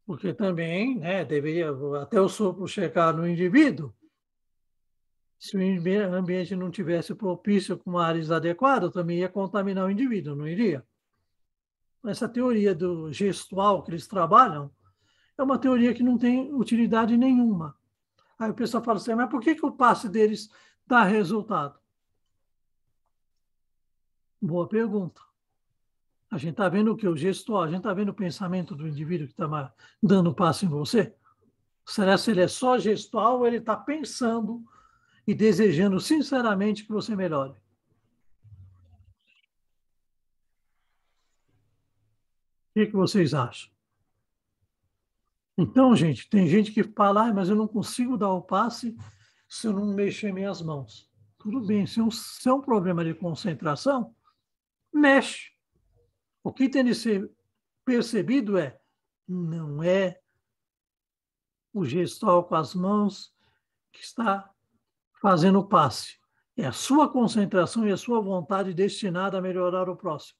Porque também, né, deveria, até o sopro chegar no indivíduo, se o ambiente não tivesse propício com áreas adequadas, também ia contaminar o indivíduo, não iria? Essa teoria do gestual que eles trabalham é uma teoria que não tem utilidade nenhuma. Aí o pessoal fala assim, mas por que o passe deles dá resultado? Boa pergunta. A gente está vendo o que? O gestual, a gente está vendo o pensamento do indivíduo que está dando passe em você? Será se ele é só gestual ou ele está pensando e desejando sinceramente que você melhore? O que vocês acham? Então, gente, tem gente que fala, mas eu não consigo dar o passe se eu não mexer minhas mãos. Tudo bem, se é um problema de concentração, mexe. O que tem de ser percebido não é o gestual com as mãos que está fazendo o passe. É a sua concentração e a sua vontade destinada a melhorar o próximo.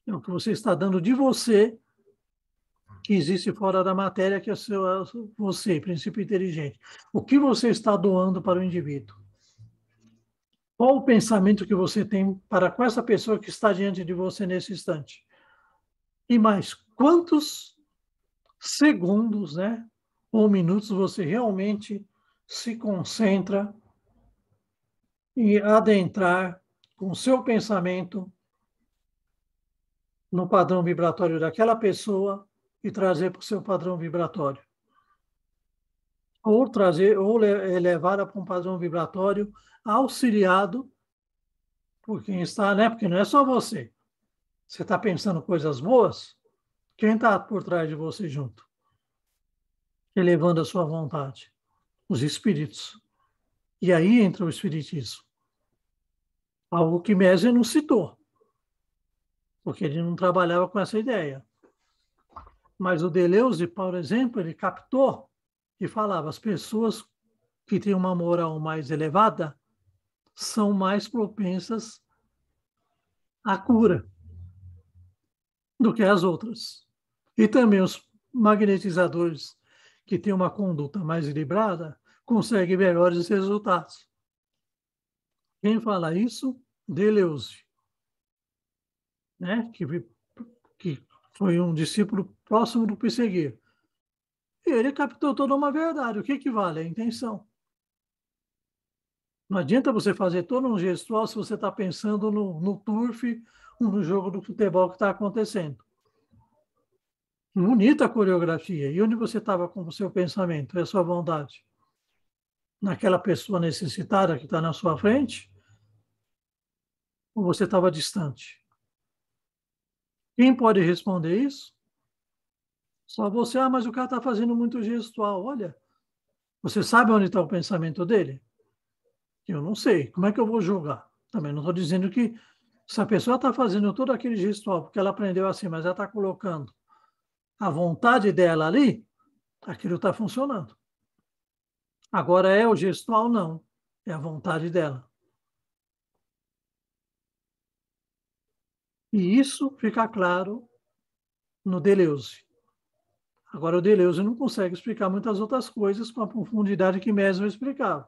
É o que você está dando de você, que existe fora da matéria, que é você, princípio inteligente. O que você está doando para o indivíduo? Qual o pensamento que você tem para com essa pessoa que está diante de você nesse instante? E mais, quantos segundos, né, ou minutos você realmente se concentra em adentrar com o seu pensamento no padrão vibratório daquela pessoa e trazer para o seu padrão vibratório? Ou trazer, ou levar para um padrão vibratório auxiliado por quem está, né? Porque não é só você. Você está pensando coisas boas, quem está por trás de você junto? Elevando a sua vontade? Os espíritos. E aí entra o espiritismo. Algo que Mesmer não citou, porque ele não trabalhava com essa ideia. Mas o Deleuze, por exemplo, ele captou e falava: as pessoas que têm uma moral mais elevada são mais propensas à cura do que as outras. E também os magnetizadores que têm uma conduta mais equilibrada conseguem melhores resultados. Quem fala isso? Deleuze, né? Que foi um discípulo próximo do Pissarro. E ele captou toda uma verdade. O que vale? A intenção. Não adianta você fazer todo um gestual se você está pensando no turf ou no jogo do futebol que está acontecendo. Bonita a coreografia. E onde você estava com o seu pensamento e a sua vontade? Naquela pessoa necessitada que está na sua frente? Ou você estava distante? Quem pode responder isso? Só você. Ah, mas o cara está fazendo muito gestual. Olha, você sabe onde está o pensamento dele? Eu não sei. Como é que eu vou julgar? Também não estou dizendo que se a pessoa está fazendo todo aquele gestual porque ela aprendeu assim, mas ela está colocando a vontade dela ali, aquilo está funcionando. Agora, é o gestual? Não. É a vontade dela. E isso fica claro no Deleuze. Agora, o Deleuze não consegue explicar muitas outras coisas com a profundidade que Mesmer explicava.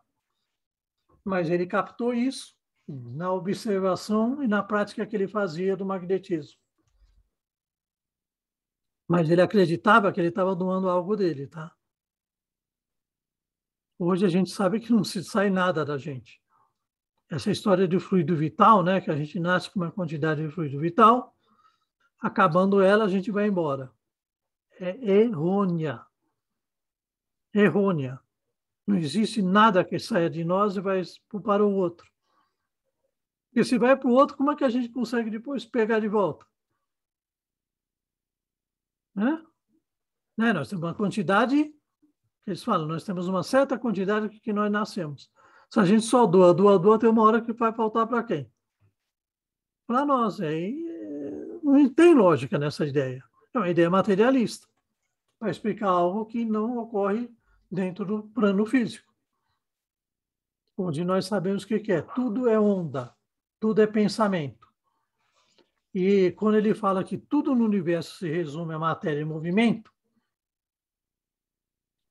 Mas ele captou isso na observação e na prática que ele fazia do magnetismo. Mas ele acreditava que ele estava doando algo dele, tá? Hoje a gente sabe que não se sai nada da gente. Essa história de fluido vital, né? Que a gente nasce com uma quantidade de fluido vital, acabando ela, a gente vai embora. É errônea. Errônea. Não existe nada que saia de nós e vai para o outro. Porque se vai para o outro, como é que a gente consegue depois pegar de volta? Né? Nós temos uma quantidade, eles falam, nós temos uma certa quantidade que nós nascemos. Se a gente só doa, tem uma hora que vai faltar para quem? Para nós. Aí não tem lógica nessa ideia. É uma ideia materialista, para explicar algo que não ocorre dentro do plano físico, onde nós sabemos o que é. Tudo é onda, tudo é pensamento. E quando ele fala que tudo no universo se resume a matéria e movimento,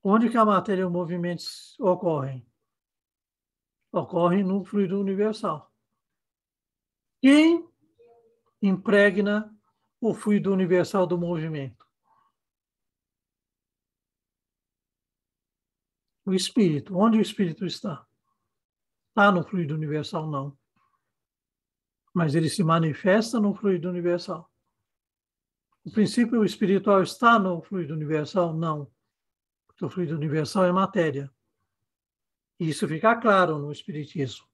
onde que a matéria e o movimento ocorrem? Ocorrem no fluido universal. Quem impregna o fluido universal do movimento? O espírito. Onde o espírito está? Está no fluido universal? Não. Mas ele se manifesta no fluido universal. O princípio espiritual está no fluido universal? Não. Porque o fluido universal é matéria. E isso fica claro no espiritismo.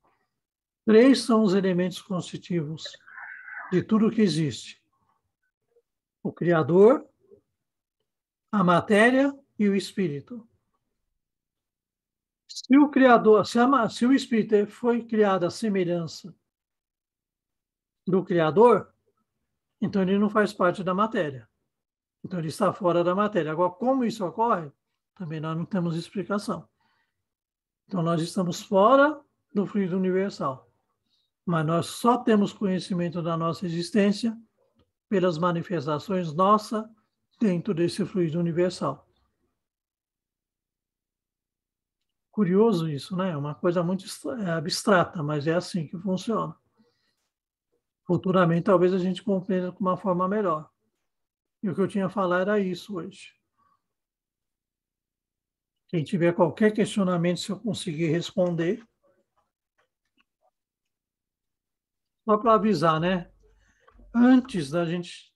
3 são os elementos constitutivos de tudo que existe: o Criador, a matéria e o espírito. Se o Criador, se o espírito foi criado à semelhança do Criador, então ele não faz parte da matéria. Então ele está fora da matéria. Agora, como isso ocorre, também nós não temos explicação. Então nós estamos fora do fluido universal. Mas nós só temos conhecimento da nossa existência pelas manifestações nossas dentro desse fluido universal. Curioso isso, né? É uma coisa muito abstrata, mas é assim que funciona. Futuramente, talvez a gente compreenda de uma forma melhor. E o que eu tinha a falar era isso hoje. Quem tiver qualquer questionamento, se eu conseguir responder. Só para avisar, né? Antes da gente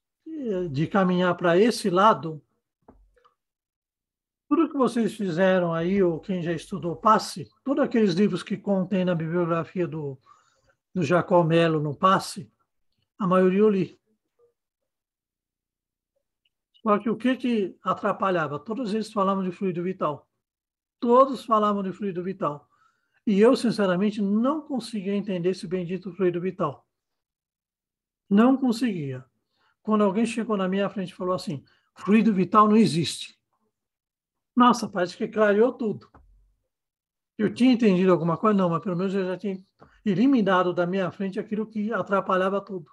de caminhar para esse lado, tudo que vocês fizeram aí, ou quem já estudou Passe, todos aqueles livros que contém na bibliografia do Jacó Mello no Passe, a maioria eu li. Só que o que atrapalhava? Todos eles falavam de fluido vital. Todos falavam de fluido vital. E eu, sinceramente, não conseguia entender esse bendito fluido vital. Não conseguia. Quando alguém chegou na minha frente e falou assim, fluido vital não existe. Nossa, parece que clareou tudo. Eu tinha entendido alguma coisa? Não, mas pelo menos eu já tinha eliminado da minha frente aquilo que atrapalhava tudo,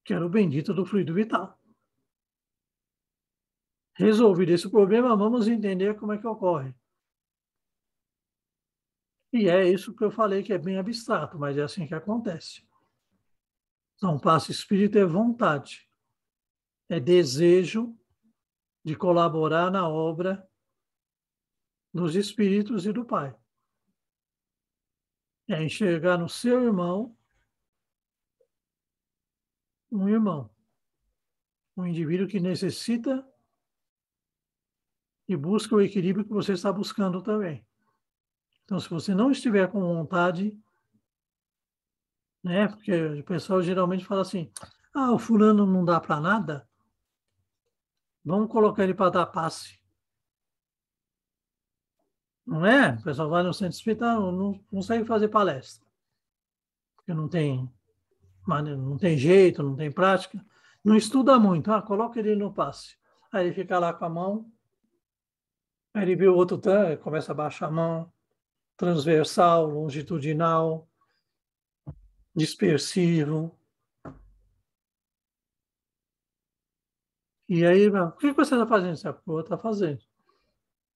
que era o bendito do fluido vital. Resolvido esse problema, vamos entender como é que ocorre. E é isso que eu falei, que é bem abstrato, mas é assim que acontece. Então, passe espírito é vontade, é desejo de colaborar na obra dos espíritos e do Pai. É enxergar no seu irmão um irmão, um indivíduo que necessita e busca o equilíbrio que você está buscando também. Então, se você não estiver com vontade, né? Porque o pessoal geralmente fala assim: ah, o fulano não dá para nada, vamos colocar ele para dar passe. Não é? O pessoal vai no centro espírita, não consegue fazer palestra, porque não tem jeito, não tem prática, não estuda muito. Ah, coloca ele no passe. Aí ele fica lá com a mão, aí ele vê o outro, começa a baixar a mão, transversal, longitudinal, dispersivo. E aí, o que você está fazendo? O outro está fazendo.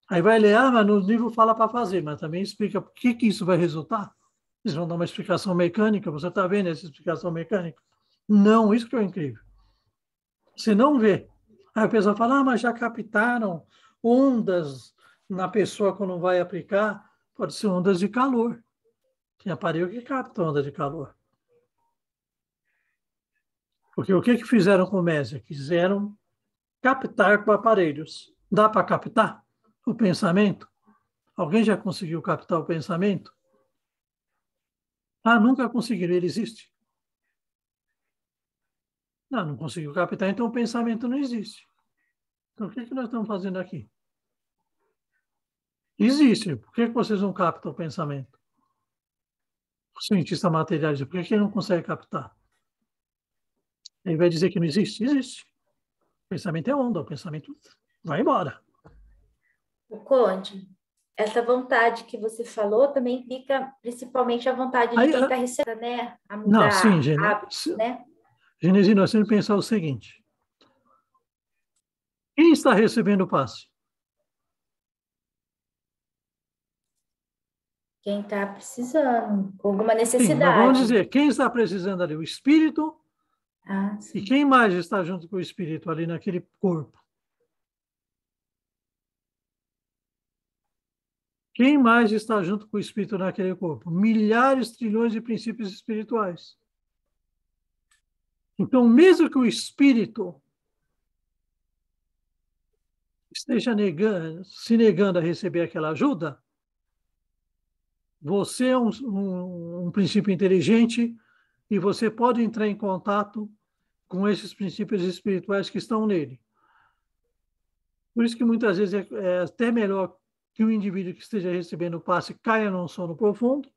Aí vai ler, mas no livro fala para fazer, mas também explica por que isso vai resultar. Eles vão dar uma explicação mecânica, você está vendo essa explicação mecânica? Não, isso que é incrível. Você não vê. Aí a pessoa fala, mas já captaram ondas na pessoa quando vai aplicar? Pode ser ondas de calor. Tem aparelho que capta onda de calor. Porque o que fizeram com o Mésia? Quiseram captar com aparelhos. Dá para captar o pensamento? Alguém já conseguiu captar o pensamento? Ah, nunca conseguiram, ele existe. Não conseguiu captar, então o pensamento não existe. Então, o que nós estamos fazendo aqui? Existe. Por que vocês não captam o pensamento? O cientista materialista, por que ele não consegue captar? Ele vai dizer que não existe? Existe. O pensamento é onda, o pensamento vai embora. O Conde, essa vontade que você falou também fica principalmente a vontade de quem está recebendo, né? A mudar não, sim, hábitos, né? Genesino, nós temos que pensar o seguinte. Quem está recebendo o passe? Quem está precisando, com alguma necessidade. Sim, mas vamos dizer, quem está precisando ali? O espírito? Sim. E quem mais está junto com o espírito ali naquele corpo? Quem mais está junto com o espírito naquele corpo? Milhares, trilhões de princípios espirituais. Então, mesmo que o espírito esteja se negando a receber aquela ajuda, você é um princípio inteligente e você pode entrar em contato com esses princípios espirituais que estão nele. Por isso que muitas vezes é até melhor que o indivíduo que esteja recebendo o passe caia num sono profundo,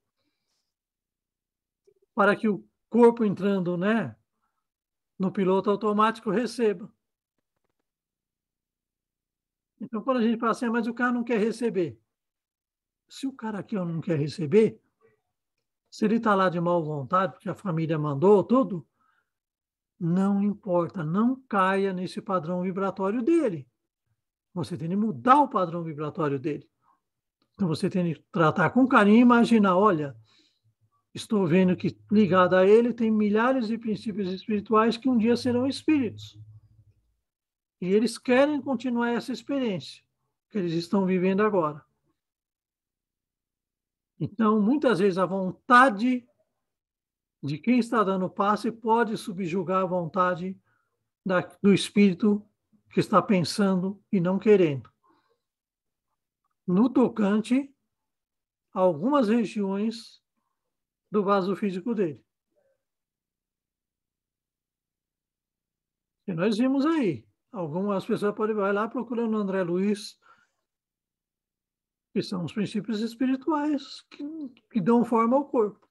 para que o corpo entrando, né, no piloto automático receba. Então, quando a gente fala assim, mas o cara não quer receber. Se o cara aqui não quer receber, se ele está lá de má vontade, porque a família mandou tudo, não importa, não caia nesse padrão vibratório dele. Você tem que mudar o padrão vibratório dele. Então, você tem que tratar com carinho e imaginar, olha, estou vendo que ligado a ele tem milhares de princípios espirituais que um dia serão espíritos. E eles querem continuar essa experiência que eles estão vivendo agora. Então, muitas vezes, a vontade de quem está dando passe pode subjugar a vontade do espírito que está pensando e não querendo. No tocante a algumas regiões do vaso físico dele. E nós vimos aí. Algumas pessoas podem ir lá procurando o André Luiz que são os princípios espirituais que dão forma ao corpo.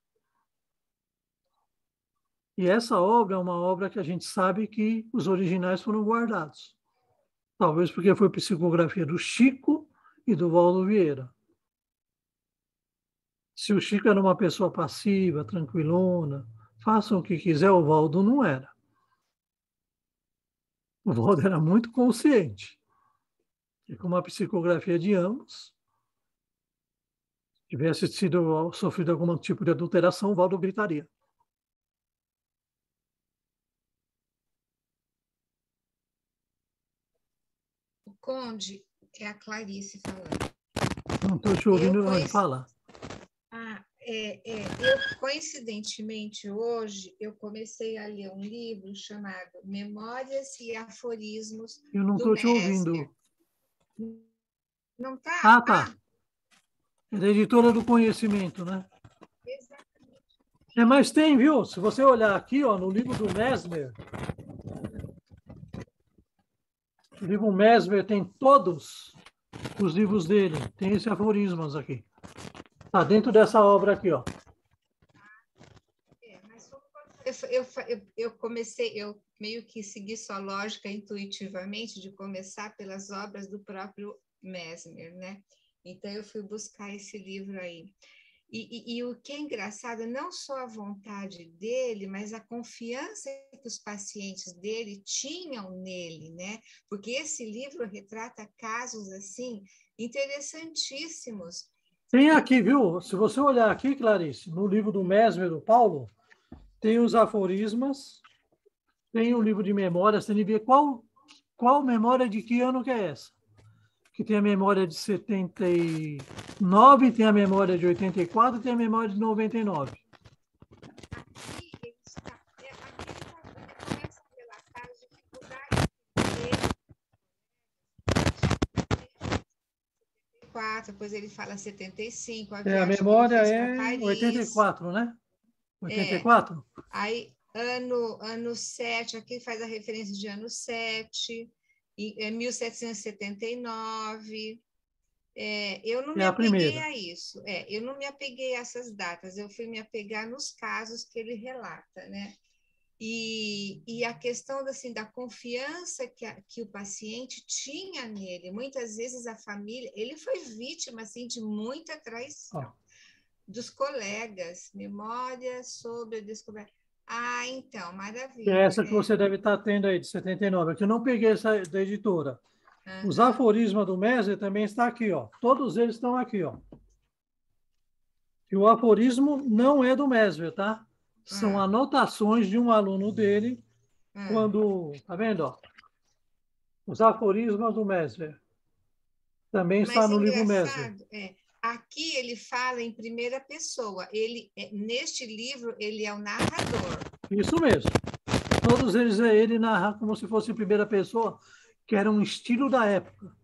E essa obra é uma obra que a gente sabe que os originais foram guardados. Talvez porque foi psicografia do Chico e do Valdo Vieira. Se o Chico era uma pessoa passiva, tranquilona, façam o que quiser, o Valdo não era. O Valdo era muito consciente. E com uma psicografia de ambos, tivesse sofrido algum tipo de adulteração, o Valdo gritaria. O Conde, é a Clarice falando. Não estou te ouvindo, fala. Eu, coincidentemente, hoje, eu comecei a ler um livro chamado Memórias e Aforismos Eu não estou te ouvindo. Não está? Ah, tá. É da Editora do Conhecimento, né? Exatamente. Mas tem, viu? Se você olhar aqui, ó, no livro do Mesmer, o livro Mesmer tem todos os livros dele. Tem esses aforismos aqui. Está dentro dessa obra aqui, ó. Mas eu comecei, eu meio que segui sua lógica intuitivamente de começar pelas obras do próprio Mesmer, né? Então, eu fui buscar esse livro aí. E o que é engraçado, não só a vontade dele, mas a confiança que os pacientes dele tinham nele, né? Porque esse livro retrata casos, assim, interessantíssimos. Tem aqui, viu? Se você olhar aqui, Clarice, no livro do Mesmer, do Paulo, tem os aforismas, tem o livro de memórias, tem que ver qual memória de que ano que é essa. Que tem a memória de 79, tem a memória de 84, tem a memória de 99. Aqui ele começa a relatar as dificuldades dele. Depois ele fala 75. A memória é 84, né? 84? Aí, ano 7, aqui faz a referência de ano 7, é 1779. Eu não me apeguei a isso. Eu não me apeguei a essas datas, eu fui me apegar nos casos que ele relata, né? E a questão assim, da confiança que o paciente tinha nele. Muitas vezes a família, ele foi vítima assim, de muita traição dos colegas, memória sobre a descoberta. Então, maravilha. É essa que você deve estar tendo aí, de 79. Aqui eu não peguei essa da editora. Os aforismas do Mesmer também está aqui, ó. Todos eles estão aqui, ó. E o aforismo não é do Mesmer, tá? São anotações de um aluno dele, quando... Tá vendo, ó? Os aforismos do Mesmer. Também está no livro Mesmer. Aqui ele fala em primeira pessoa. Neste livro, ele é o narrador. Isso mesmo. Todos eles ele narra como se fosse em primeira pessoa, que era um estilo da época.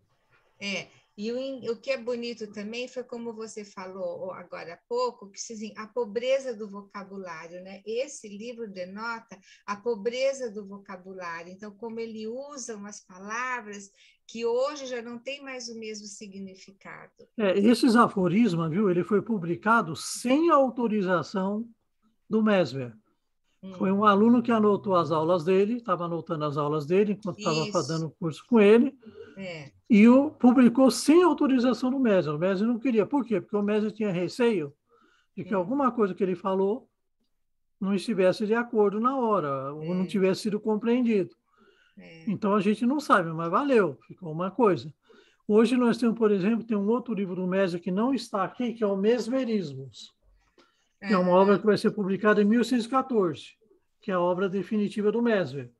E o que é bonito também foi como você falou agora há pouco, que assim, a pobreza do vocabulário, né? Esse livro denota a pobreza do vocabulário. Então, como ele usa umas palavras que hoje já não tem mais o mesmo significado. Esses aforismos, viu? Ele foi publicado sem autorização do Mesmer. Foi um aluno que anotou as aulas dele, estava anotando as aulas dele enquanto estava dando curso com ele, e o publicou sem autorização do Mesmer. O Mesmer não queria. Por quê? Porque o Mesmer tinha receio de que alguma coisa que ele falou não estivesse de acordo na hora, ou não tivesse sido compreendido. Então, a gente não sabe, mas valeu, ficou uma coisa. Hoje nós temos, por exemplo, tem um outro livro do Mesmer que não está aqui, que é o Mesmerismos. Que é uma obra que vai ser publicada em 1114, que é a obra definitiva do Mesmer.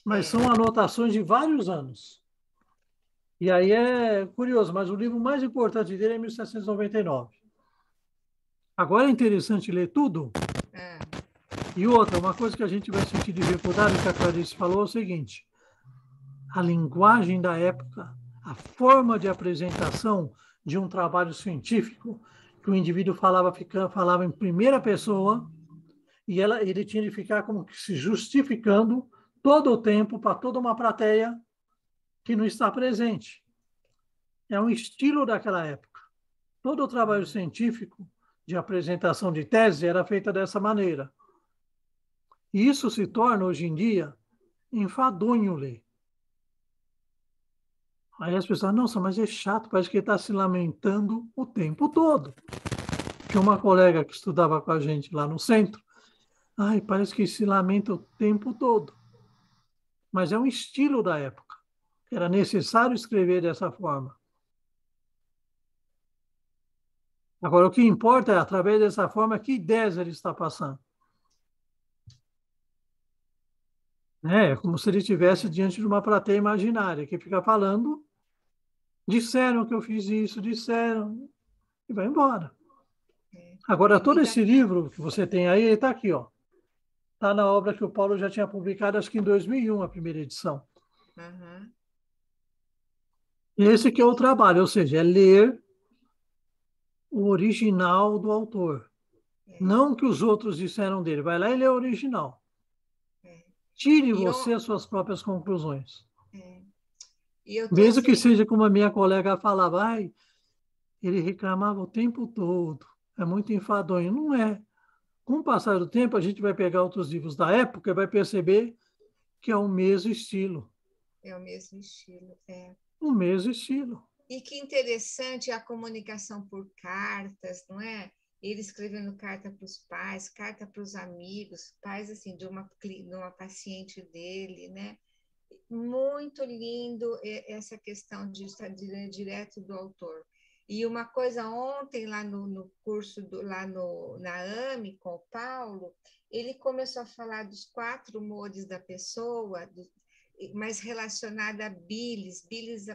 Mas são anotações de vários anos. E aí é curioso, mas o livro mais importante dele é 1799. Agora é interessante ler tudo. E outra, uma coisa que a gente vai sentir dificuldade, que a Clarice falou, é o seguinte: a linguagem da época, a forma de apresentação de um trabalho científico, que o indivíduo falava em primeira pessoa, e ele tinha de ficar como que se justificando todo o tempo para toda uma plateia que não está presente. É um estilo daquela época. Todo o trabalho científico de apresentação de tese era feito dessa maneira. E isso se torna, hoje em dia, enfadonho ler. Aí as pessoas, nossa, mas é chato, parece que ele está se lamentando o tempo todo. Tinha uma colega que estudava com a gente lá no centro, ai, parece que se lamenta o tempo todo. Mas é um estilo da época. Era necessário escrever dessa forma. Agora, o que importa é, através dessa forma, que ideias ele está passando. É como se ele estivesse diante de uma plateia imaginária, que fica falando, disseram que eu fiz isso, disseram, e vai embora. Agora, todo esse livro que você tem aí, ele está aqui, ó. Está na obra que o Paulo já tinha publicado, acho que em 2001, a primeira edição. Uhum. Esse que é o trabalho, ou seja, é ler o original do autor. Não o que os outros disseram dele. Vai lá e lê o original. Tire você as suas próprias conclusões. Mesmo que seja como a minha colega falava, ai, ele reclamava o tempo todo, é muito enfadonho. Não é. Com o passar do tempo, a gente vai pegar outros livros da época e vai perceber que é o mesmo estilo. É o mesmo estilo, é. O mesmo estilo. E que interessante a comunicação por cartas, não é? Ele escrevendo carta para os pais, carta para os amigos, pais assim de uma paciente dele, né? Muito lindo essa questão de estar direto do autor. E uma coisa, ontem lá no curso, na AME, com o Paulo, ele começou a falar dos 4 humores da pessoa, mais relacionada a bilis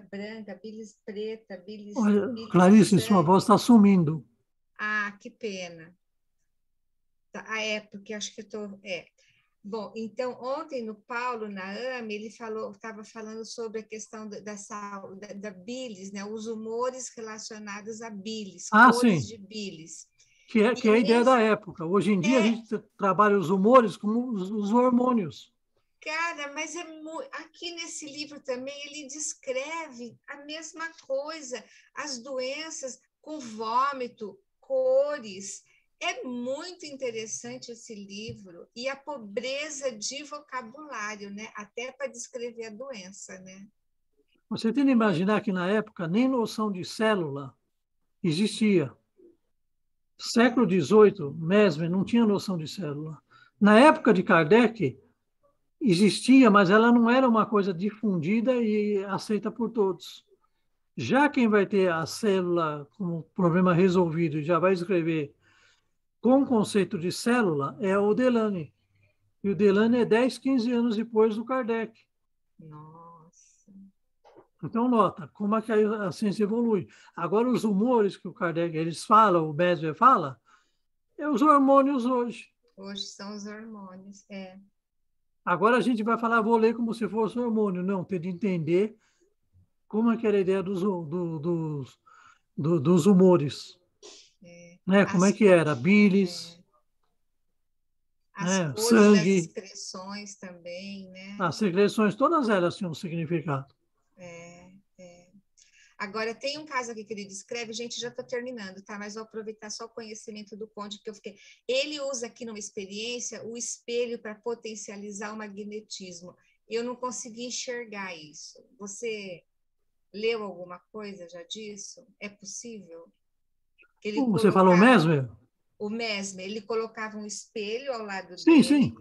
branca, bilis preta, bilis... Olha, bilis Clarice, sangue. sua voz está sumindo. Ah, que pena. Porque acho que eu estou... Bom, então, ontem no Paulo, na AME, ele estava falando sobre a questão da bilis, né? Os humores relacionados a bilis, cores sim. de bilis. Que é a ideia da época. Hoje em dia, a gente trabalha os humores como os hormônios. Cara, mas aqui nesse livro também ele descreve a mesma coisa, as doenças com vômito, cores. É muito interessante esse livro e a pobreza de vocabulário, né? Até para descrever a doença, né? Você tem que imaginar que na época nem noção de célula existia. Século XVIII, Mesmer não tinha noção de célula. Na época de Kardec, existia, mas ela não era uma coisa difundida e aceita por todos. Já quem vai ter a célula como problema resolvido e já vai escrever com o conceito de célula é o Delany. E o Delany é 10, 15 anos depois do Kardec. Nossa. Então, nota como é que a ciência evolui. Agora, os humores que o Kardec, eles falam, o Mesmer fala, é os hormônios hoje. Hoje são os hormônios, Agora a gente vai falar, vou ler como se fosse hormônio. Não, tem de entender como é que era a ideia dos humores. Né? Como é que era? Bilis, as cores sangue. das excreções também, né? As secreções, todas elas tinham um significado. Agora, tem um caso aqui que ele descreve, gente, já estou terminando, tá? Mas vou aproveitar só o conhecimento do Conde que eu fiquei. Ele usa aqui numa experiência o espelho para potencializar o magnetismo. Eu não consegui enxergar isso. Você leu alguma coisa já disso? É possível? Você falou Mesmer? O Mesmer, ele colocava um espelho ao lado dele. Sim.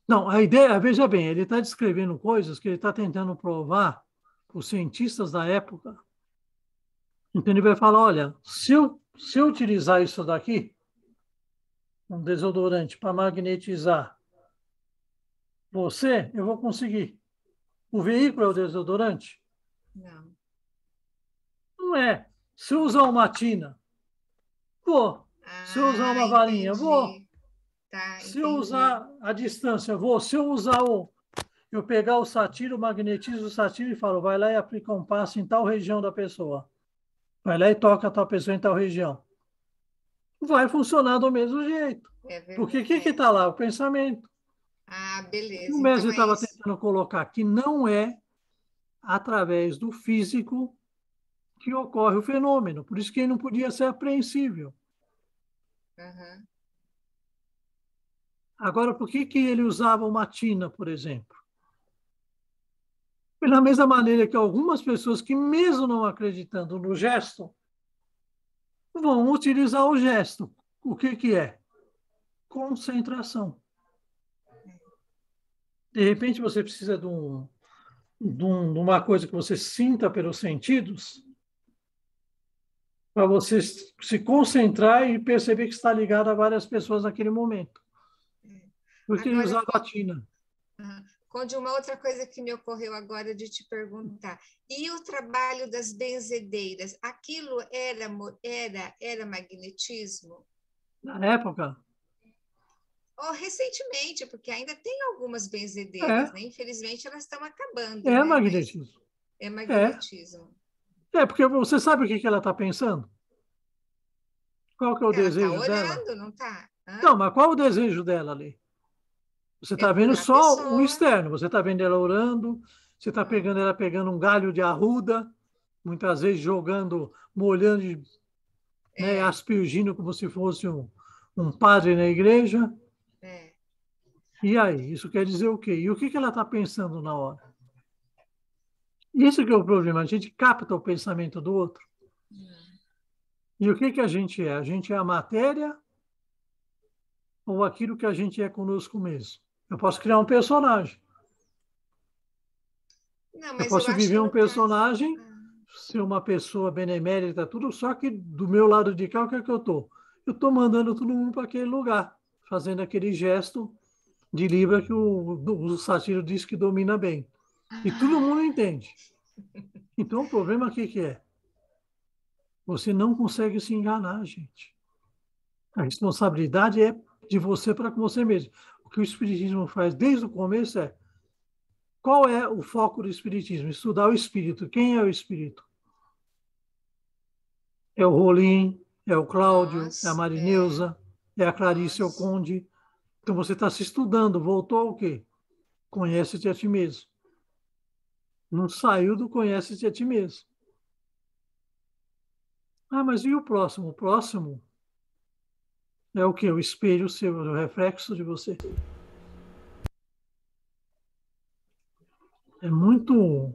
Não, a ideia, veja bem, ele está descrevendo coisas que ele está tentando provar para os cientistas da época. Então ele vai falar, olha, se eu utilizar isso daqui, um desodorante, para magnetizar você, eu vou conseguir. O veículo é o desodorante? Não. Não é. Se eu usar uma tina, vou. Se eu usar uma varinha, vou. Tá, se eu usar a distância, vou. Se eu usar eu pegar o satiro, magnetizo o satiro e falo, vai lá e aplica um passo em tal região da pessoa. Vai lá e toca a tal pessoa em tal região. Vai funcionar do mesmo jeito. Porque o que está lá? O pensamento. Beleza. O Mesmer estava tentando colocar que não é através do físico que ocorre o fenômeno. Por isso que ele não podia ser apreensível. Uhum. Agora, por que ele usava uma tina, por exemplo? Pela mesma maneira que algumas pessoas que, mesmo não acreditando no gesto, vão utilizar o gesto. O que é? Concentração. De repente, você precisa de uma coisa que você sinta pelos sentidos, para você se concentrar e perceber que está ligado a várias pessoas naquele momento. Porque ele usava a tina. Conde, uma outra coisa que me ocorreu agora de te perguntar. E o trabalho das benzedeiras? Aquilo era magnetismo? Na época? Ou recentemente, porque ainda tem algumas benzedeiras, né? Infelizmente, elas estão acabando, É né? magnetismo. Mas é magnetismo. Porque você sabe o que ela está pensando? Qual que é o desejo dela? Ela está orando, não está? Não, mas qual é o desejo dela ali? Você está vendo só o externo. Você está vendo ela orando, você está pegando ela pegando um galho de arruda, muitas vezes jogando, molhando, né, aspergindo como se fosse um padre na igreja. E aí, isso quer dizer o quê? E o que ela está pensando na hora? Isso que é o problema, a gente capta o pensamento do outro. E o que a gente é? A gente é a matéria ou aquilo que a gente é conosco mesmo? Eu posso criar um personagem. Não, eu posso viver um personagem, ser uma pessoa benemérita, tudo, só que do meu lado de cá, o que é que eu estou? Eu estou mandando todo mundo para aquele lugar, fazendo aquele gesto de Libra que o Sátiro diz que domina bem. E todo mundo entende. Então, o problema aqui que é? Você não consegue se enganar, gente. A responsabilidade é de você para com você mesmo. O que o Espiritismo faz desde o começo é: qual é o foco do Espiritismo? Estudar o Espírito. Quem é o Espírito? É o Rolim, é o Cláudio, é a Marineusa, é a Clarice, é o Conde. Então, você está se estudando. Voltou ao quê? Conhece-te a ti mesmo. Não saiu do conhece-te a ti mesmo. Ah, mas e o próximo? O próximo é o quê? O espelho seu, o reflexo de você. É muito...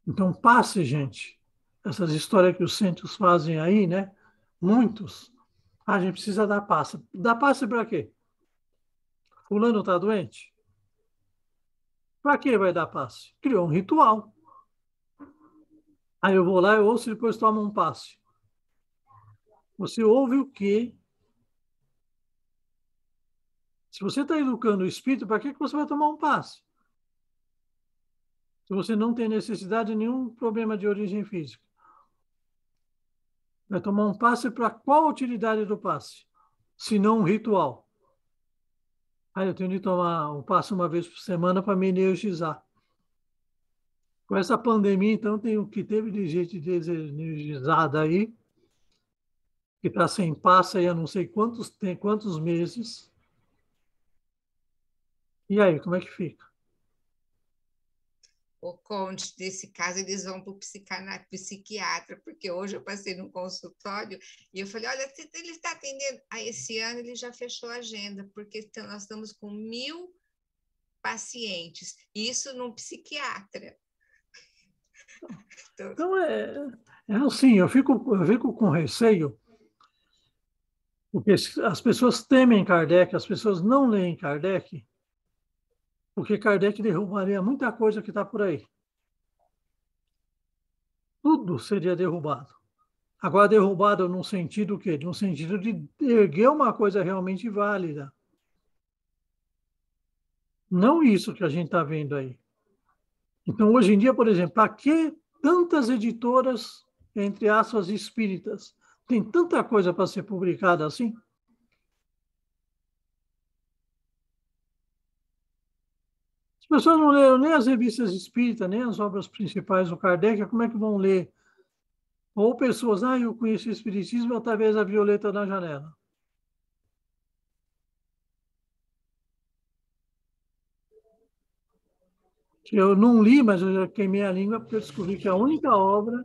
Então, passe, gente. Essas histórias que os centros fazem aí, né? Muitos. A gente precisa dar passe. Dar passe para quê? Fulano está doente? Para que vai dar passe? Criou um ritual. Aí eu vou lá, eu ouço e depois tomo um passe. Você ouve o quê? Se você está educando o espírito, para que você vai tomar um passe? Se você não tem necessidade de nenhum problema de origem física. Vai tomar um passe para qual a utilidade do passe? Se não um ritual. Aí eu tenho de tomar um passe uma vez por semana para me energizar. Com essa pandemia, então, tem o que teve de gente desenergizada aí, que está sem passe aí há não sei quantos meses. E aí, como é que fica? O Conde, nesse caso, eles vão para o psiquiatra, porque hoje eu passei num consultório e eu falei, olha, ele está atendendo. Esse ano ele já fechou a agenda, porque nós estamos com 1000 pacientes, isso num psiquiatra. Então, é assim, eu fico com receio, porque as pessoas temem Kardec, as pessoas não leem Kardec, porque Kardec derrubaria muita coisa que está por aí. Tudo seria derrubado. Agora, derrubado num sentido o quê? Num sentido de erguer uma coisa realmente válida. Não isso que a gente está vendo aí. Então, hoje em dia, por exemplo, para que tantas editoras, entre aspas, espíritas? Tem tanta coisa para ser publicada assim? As pessoas não leram nem as revistas espíritas, nem as obras principais do Kardec, como é que vão ler? Ou pessoas, eu conheci o Espiritismo através da Violeta na Janela. Eu não li, mas eu já queimei a língua porque eu descobri que a única obra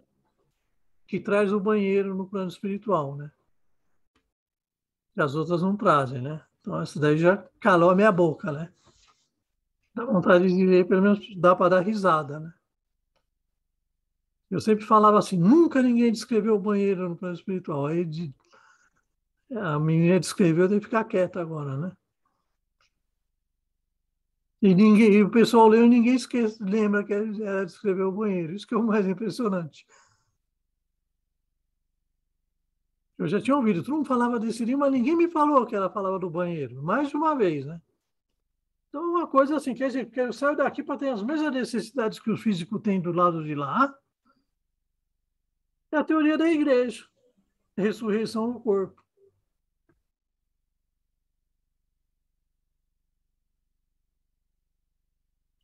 que traz o banheiro no plano espiritual, né? E as outras não trazem, né? Então, essa daí já calou a minha boca, né? Dá vontade de ler, pelo menos dá para dar risada, né? Eu sempre falava assim, nunca ninguém descreveu o banheiro no plano espiritual. Aí a menina descreveu, tem que ficar quieta agora, né? E o pessoal leu e ninguém esquece, lembra que ela descreveu o banheiro. Isso que é o mais impressionante. Eu já tinha ouvido, todo mundo falava desse livro, mas ninguém me falou que ela falava do banheiro. Mais de uma vez, né? Então, uma coisa assim, quer dizer, que eu saio daqui para ter as mesmas necessidades que o físico tem do lado de lá, é a teoria da igreja, ressurreição do corpo.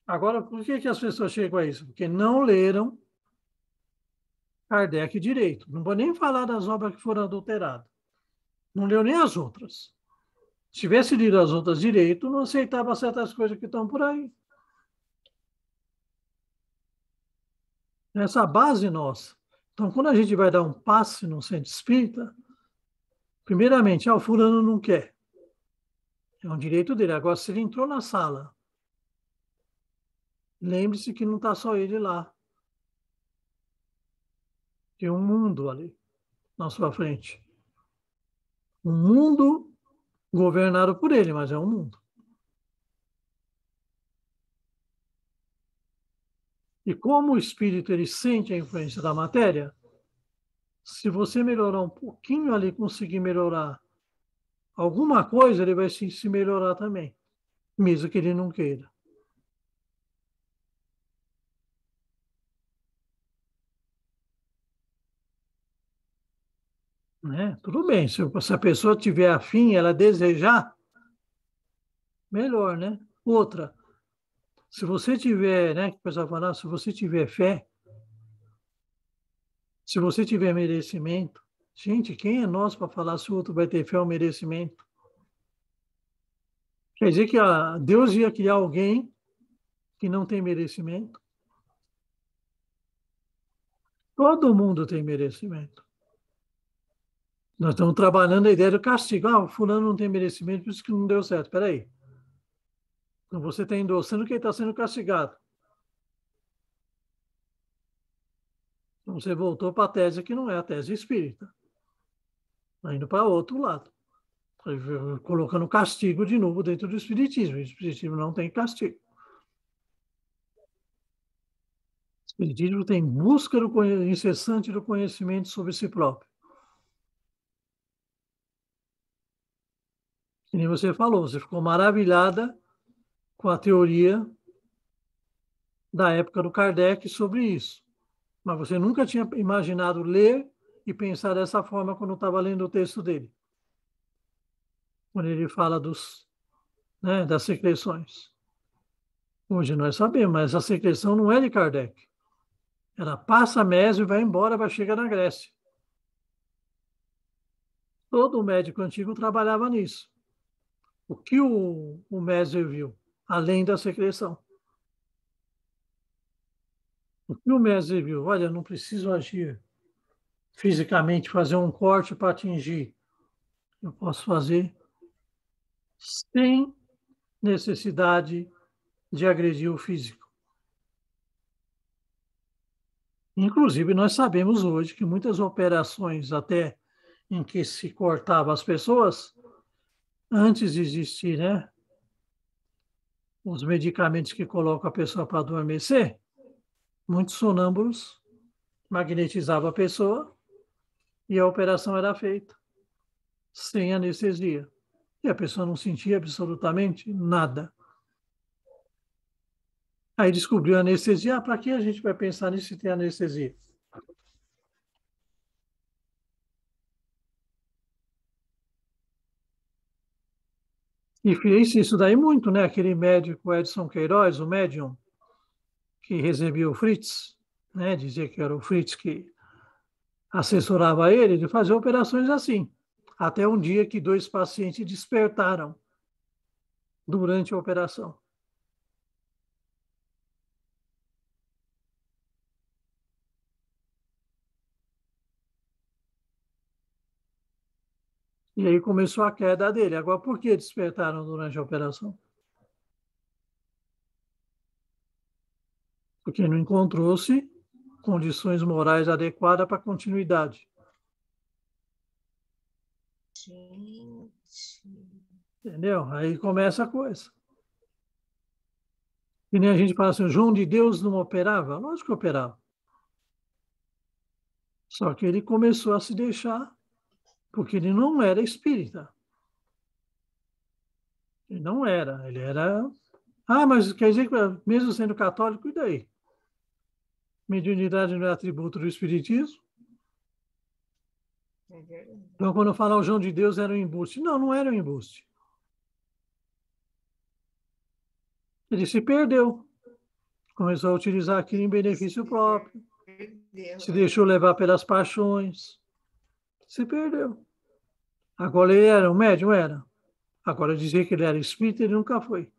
Agora, por que as pessoas chegam a isso? Porque não leram Kardec direito. Não vou nem falar das obras que foram adulteradas. Não leu nem as outras. Se tivesse lido as outras direito, não aceitava certas coisas que estão por aí. Essa base nossa. Então, quando a gente vai dar um passe no centro espírita, primeiramente, o fulano não quer. É um direito dele. Agora, se ele entrou na sala, lembre-se que não está só ele lá. Tem um mundo ali, na sua frente. Um mundo governado por ele, mas é um mundo. E como o espírito ele sente a influência da matéria, se você melhorar um pouquinho ali, conseguir melhorar alguma coisa, ele vai se melhorar também, mesmo que ele não queira. Né? Tudo bem, se a pessoa tiver afim, ela desejar, melhor, né? Outra, se você tiver, né, que o pessoal fala, se você tiver fé, se você tiver merecimento, gente, quem é nós para falar se o outro vai ter fé ou merecimento? Quer dizer que Deus ia criar alguém que não tem merecimento? Todo mundo tem merecimento. Nós estamos trabalhando a ideia do castigo. O fulano não tem merecimento, por isso que não deu certo. Espera aí. Então você está endossando que ele está sendo castigado. Então você voltou para a tese que não é a tese espírita. Está indo para outro lado. Colocando castigo de novo dentro do espiritismo. O espiritismo não tem castigo. O espiritismo tem busca incessante do conhecimento sobre si próprio. Que nem você falou, você ficou maravilhada com a teoria da época do Kardec sobre isso. Mas você nunca tinha imaginado ler e pensar dessa forma quando estava lendo o texto dele. Quando ele fala das secreções. Hoje nós sabemos, mas a secreção não é de Kardec. Ela passa a Mésio e vai embora, vai chegar na Grécia. Todo médico antigo trabalhava nisso. O que o Mésio viu? Além da secreção. O que o Mésio viu? Olha, eu não preciso agir fisicamente, fazer um corte para atingir. Eu posso fazer sem necessidade de agredir o físico. Inclusive, nós sabemos hoje que muitas operações, até em que se cortava as pessoas, antes de existir, né, os medicamentos que colocam a pessoa para adormecer, muitos sonâmbulos magnetizavam a pessoa e a operação era feita sem anestesia. E a pessoa não sentia absolutamente nada. Aí descobriu a anestesia. Para que a gente vai pensar nisso se tem anestesia? E fez isso daí muito, né? Aquele médico Edson Queiroz, o médium, que recebia o Fritz, né? Dizia que era o Fritz que assessorava ele de fazer operações assim. Até um dia que 2 pacientes despertaram durante a operação. E aí começou a queda dele. Agora, por que despertaram durante a operação? Porque não encontrou-se condições morais adequadas para continuidade. Gente. Entendeu? Aí começa a coisa. E nem a gente fala assim, o João de Deus não operava? Lógico que operava. Só que ele começou a se deixar, porque ele não era espírita. Ele não era. Ele era... Ah, mas quer dizer que mesmo sendo católico, e daí? Mediunidade não é atributo do espiritismo? Então, quando eu falo o João de Deus era um embuste. Não, não era um embuste. Ele se perdeu. Começou a utilizar aquilo em benefício próprio. Se deixou levar pelas paixões. Se perdeu. Agora ele era um médium? Era. Agora dizer que ele era espírita, ele nunca foi.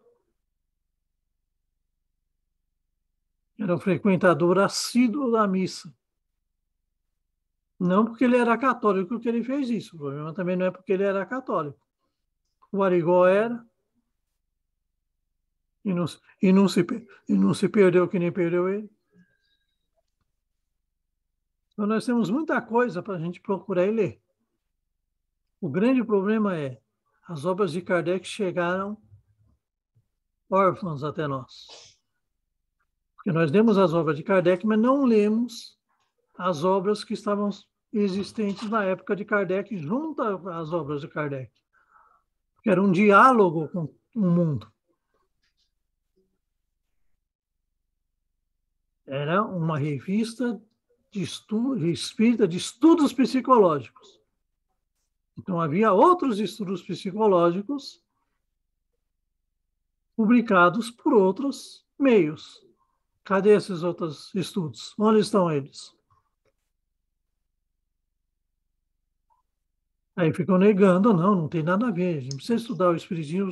Era um frequentador assíduo da missa. Não porque ele era católico que ele fez isso. O problema também não é porque ele era católico. O Arigó era. E não se perdeu que nem perdeu ele. Então, nós temos muita coisa para a gente procurar e ler. O grande problema é as obras de Kardec chegaram órfãos até nós. Porque nós lemos as obras de Kardec, mas não lemos as obras que estavam existentes na época de Kardec, junto às obras de Kardec. Porque era um diálogo com o mundo. Era uma revista de espírita de estudos psicológicos. Então, havia outros estudos psicológicos publicados por outros meios. Cadê esses outros estudos? Onde estão eles? Aí ficam negando, não tem nada a ver. A gente precisa estudar o espiritismo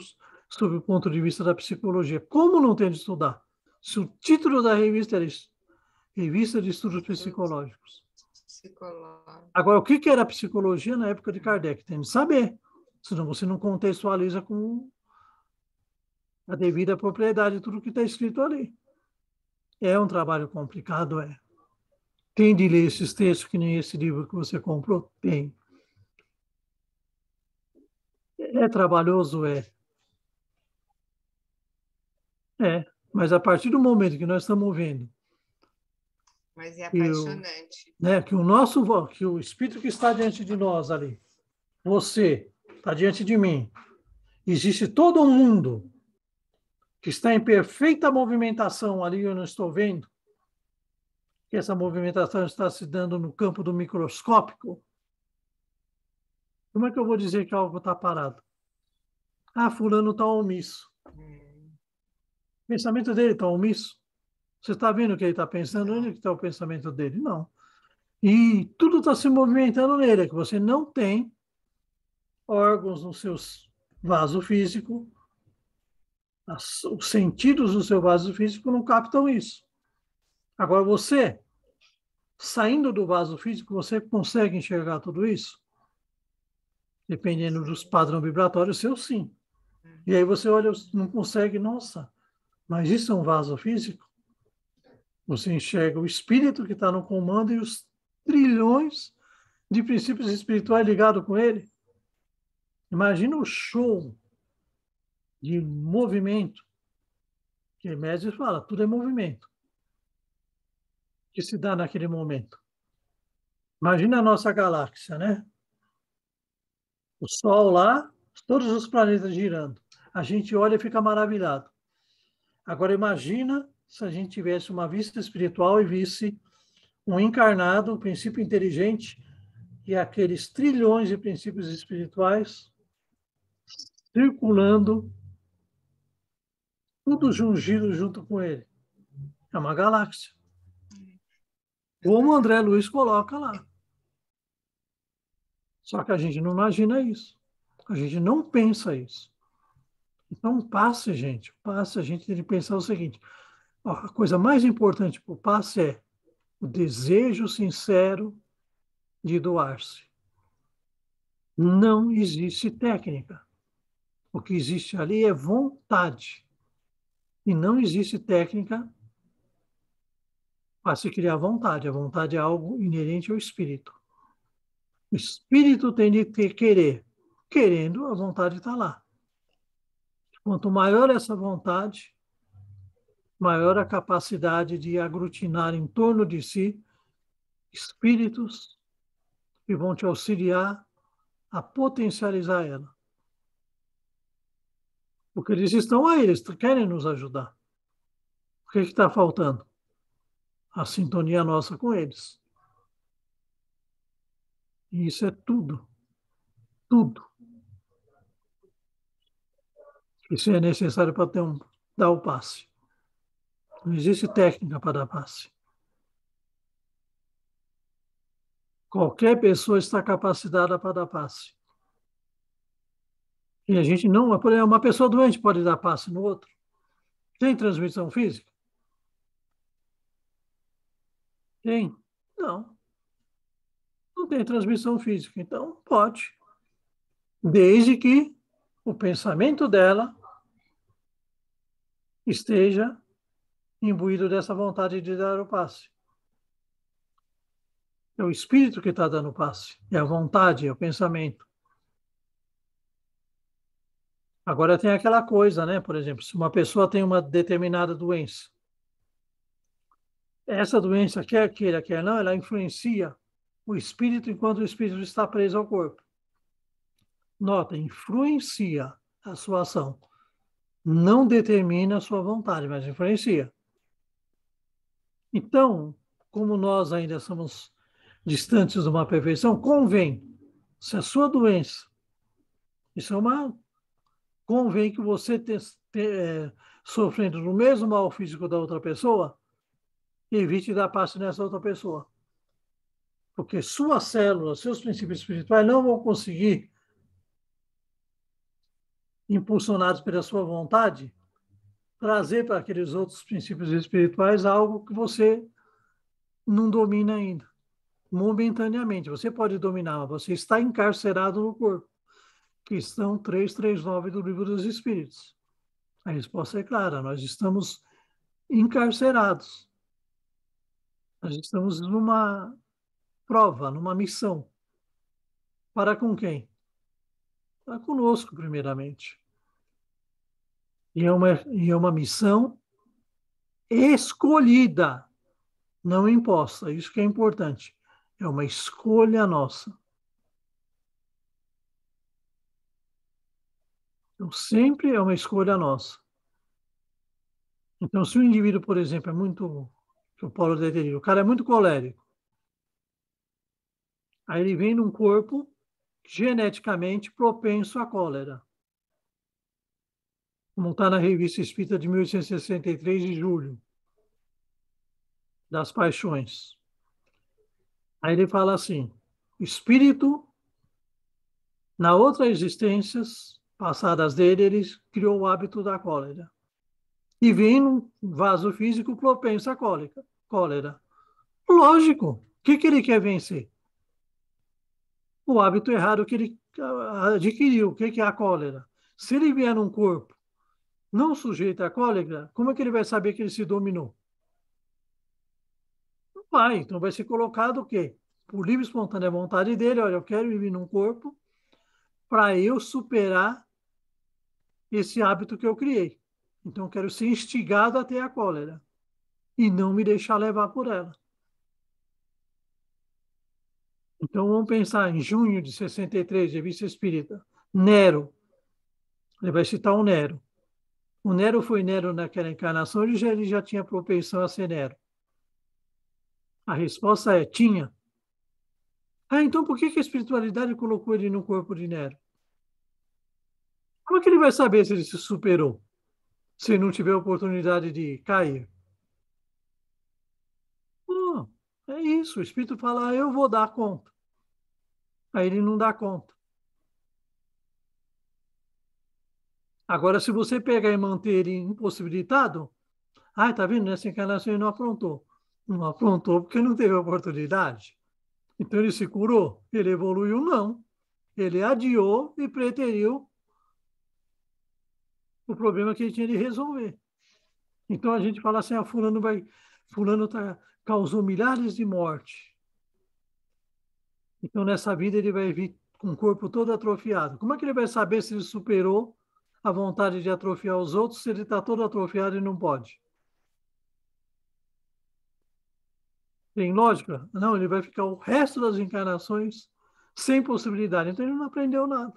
sob o ponto de vista da psicologia. Como não tem de estudar? Se o título da revista era Revista de Estudos Psicológicos. Agora, o que era psicologia na época de Kardec? Tem de saber, senão você não contextualiza com a devida propriedade de tudo que está escrito ali. É um trabalho complicado, é. Tem de ler esses textos que nem esse livro que você comprou? Tem. É trabalhoso, é. É, mas a partir do momento que nós estamos vendo... Mas é apaixonante. Que o espírito que está diante de nós ali, você está diante de mim, existe todo um mundo que está em perfeita movimentação ali, eu não estou vendo, que essa movimentação está se dando no campo do microscópico. Como é que eu vou dizer que algo está parado? Ah, fulano está omisso. O pensamento dele está omisso? Você está vendo o que ele está pensando? Onde está o pensamento dele? Não. E tudo está se movimentando nele, é que você não tem órgãos no seu vaso físico, os sentidos do seu vaso físico não captam isso. Agora, você, saindo do vaso físico, você consegue enxergar tudo isso? Dependendo dos padrões vibratórios, seu sim. E aí você olha, não consegue, nossa, mas isso é um vaso físico? Você enxerga o espírito que está no comando e os trilhões de princípios espirituais ligados com ele. Imagina o show de movimento, que Hermes fala, tudo é movimento, que se dá naquele momento. Imagina a nossa galáxia, né? O Sol lá, todos os planetas girando. A gente olha e fica maravilhado. Agora imagina se a gente tivesse uma vista espiritual e visse um encarnado, um princípio inteligente, e aqueles trilhões de princípios espirituais circulando, tudo jungido junto com ele. É uma galáxia. Como o André Luiz coloca lá. Só que a gente não imagina isso. A gente não pensa isso. Então, passe, gente. Passe, a gente tem que pensar o seguinte. Ó, a coisa mais importante para o passe é o desejo sincero de doar-se. Não existe técnica. O que existe ali é vontade. E não existe técnica para se criar vontade. A vontade é algo inerente ao espírito. O espírito tem de ter querer. Querendo, a vontade está lá. Quanto maior essa vontade, maior a capacidade de aglutinar em torno de si espíritos que vão te auxiliar a potencializar ela. Porque eles estão aí, eles querem nos ajudar. O que está faltando? A sintonia nossa com eles. E isso é tudo. Tudo. Isso é necessário para dar o passe. Não existe técnica para dar passe. Qualquer pessoa está capacitada para dar passe. E a gente não... Por exemplo, uma pessoa doente pode dar passe no outro. Tem transmissão física? Tem? Não. Não tem transmissão física. Então, pode. Desde que o pensamento dela esteja imbuído dessa vontade de dar o passe. É o espírito que está dando o passe. É a vontade, é o pensamento. Agora tem aquela coisa, né? Por exemplo, se uma pessoa tem uma determinada doença, essa doença, quer queira, quer não, ela influencia o espírito enquanto o espírito está preso ao corpo. Nota, influencia a sua ação. Não determina a sua vontade, mas influencia. Então, como nós ainda somos distantes de uma perfeição, convém, se a sua doença, isso é uma... Convém que você sofrendo do mesmo mal físico da outra pessoa, evite dar passe nessa outra pessoa. Porque suas células, seus princípios espirituais não vão conseguir, impulsionados pela sua vontade, trazer para aqueles outros princípios espirituais algo que você não domina ainda. Momentaneamente. Você pode dominar, mas você está encarcerado no corpo. Questão 339 do Livro dos Espíritos. A resposta é clara, nós estamos encarcerados. Nós estamos numa prova, numa missão. Para com quem? Para conosco, primeiramente. E é uma missão escolhida, não imposta. Isso que é importante. É uma escolha nossa. Então, sempre é uma escolha nossa. Então, se o indivíduo, por exemplo, é muito... O Paulo detetive, o cara é muito colérico. Aí ele vem num corpo geneticamente propenso à cólera. Como está na Revista Espírita de 1863, de julho, das Paixões. Aí ele fala assim, o espírito, na outras existências passadas dele, ele criou o hábito da cólera. E vem num vaso físico propenso à cólera. Lógico. O que ele quer vencer? O hábito errado que ele adquiriu. O que é a cólera? Se ele vier num corpo não sujeito à cólera, como é que ele vai saber que ele se dominou? Não vai. Então vai ser colocado o quê? Por livre e espontânea vontade dele, olha, eu quero viver num corpo para eu superar esse hábito que eu criei. Então eu quero ser instigado a ter a cólera e não me deixar levar por ela. Então vamos pensar em junho de 63, Revista Espírita. Nero. Ele vai citar o Nero. O Nero foi Nero naquela encarnação, ele já tinha propensão a ser Nero. A resposta é, tinha. Ah, então por que a espiritualidade colocou ele no corpo de Nero? Como é que ele vai saber se ele se superou? Se não tiver oportunidade de cair? É isso, o espírito fala, eu vou dar conta. Aí ele não dá conta. Agora, se você pegar e manter ele impossibilitado, tá vendo? Nessa encarnação ele não afrontou. Não afrontou porque não teve oportunidade. Então ele se curou? Ele evoluiu? Não. Ele adiou e preteriu o problema que ele tinha de resolver. Então a gente fala assim, fulano causou milhares de mortes. Então nessa vida ele vai vir com o corpo todo atrofiado. Como é que ele vai saber se ele superou a vontade de atrofiar os outros se ele está todo atrofiado e não pode? Tem lógica? Não, ele vai ficar o resto das encarnações sem possibilidade. Então ele não aprendeu nada.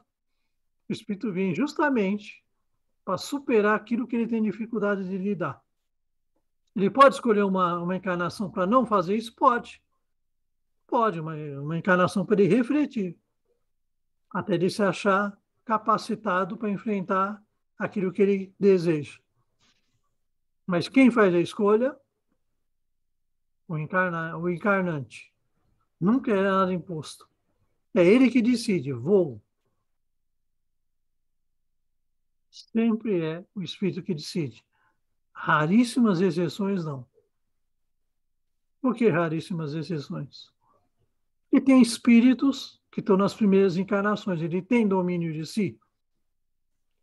O espírito vem justamente para superar aquilo que ele tem dificuldade de lidar. Ele pode escolher uma encarnação para não fazer isso? Pode. Pode, uma encarnação para ele refletir, até ele se achar capacitado para enfrentar aquilo que ele deseja. Mas quem faz a escolha? O encarnante. Nunca é nada imposto. É ele que decide, vou. Sempre é o espírito que decide. Raríssimas exceções, não. Por que raríssimas exceções? E tem espíritos que estão nas primeiras encarnações. Ele tem domínio de si?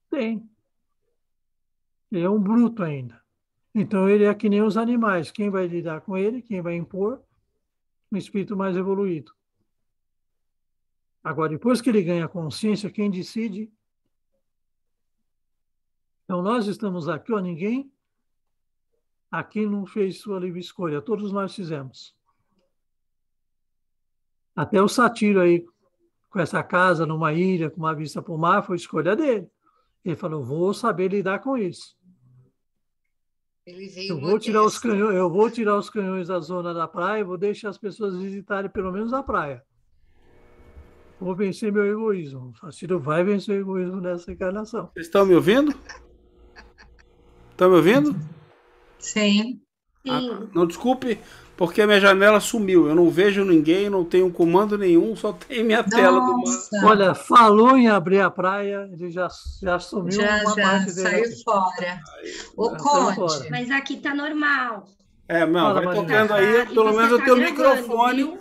Tem. Ele é um bruto ainda. Então, ele é que nem os animais. Quem vai lidar com ele, quem vai impor? Um espírito mais evoluído. Agora, depois que ele ganha consciência, quem decide? Então, nós estamos aqui, ó, ninguém aqui não fez sua livre escolha. Todos nós fizemos. Até o Satiro aí, com essa casa numa ilha, com uma vista para o mar, foi escolha dele. Ele falou, vou saber lidar com isso. Ele veio eu vou tirar os canhões da zona da praia, vou deixar as pessoas visitarem pelo menos a praia. Vou vencer meu egoísmo. O Satiro vai vencer o egoísmo nessa encarnação. Vocês estão me ouvindo? Estão me ouvindo? Sim. Não, desculpe, porque a minha janela sumiu. Eu não vejo ninguém, não tenho comando nenhum, só tem minha tela do mar. Olha, falou em abrir a praia, ele já sumiu uma parte dele. Saiu fora. O Conde. Mas aqui tá normal. Não, vai tocando aí, pelo menos eu tenho microfone.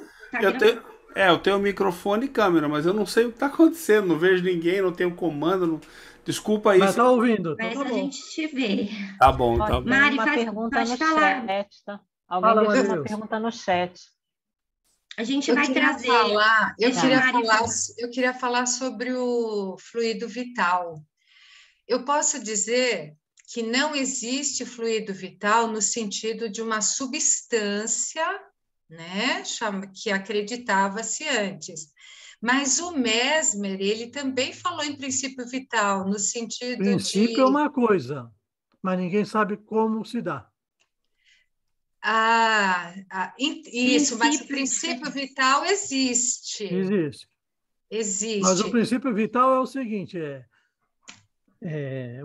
Eu tenho microfone e câmera, mas eu não sei o que está acontecendo, não vejo ninguém, não tenho comando. Não... Desculpa aí. Mas tá ouvindo. Mas a gente te vê. Tá bom, tá bom. Mari, uma pergunta no chat, tá? Alguém deixou uma pergunta no chat. A gente vai trazer. Eu queria falar sobre o fluido vital. Eu posso dizer que não existe fluido vital no sentido de uma substância, né, que acreditava-se antes. Mas o Mesmer, ele também falou em princípio vital, no sentido princípio é uma coisa, mas ninguém sabe como se dá. Isso, mas o princípio vital existe. Existe. Mas o princípio vital é o seguinte,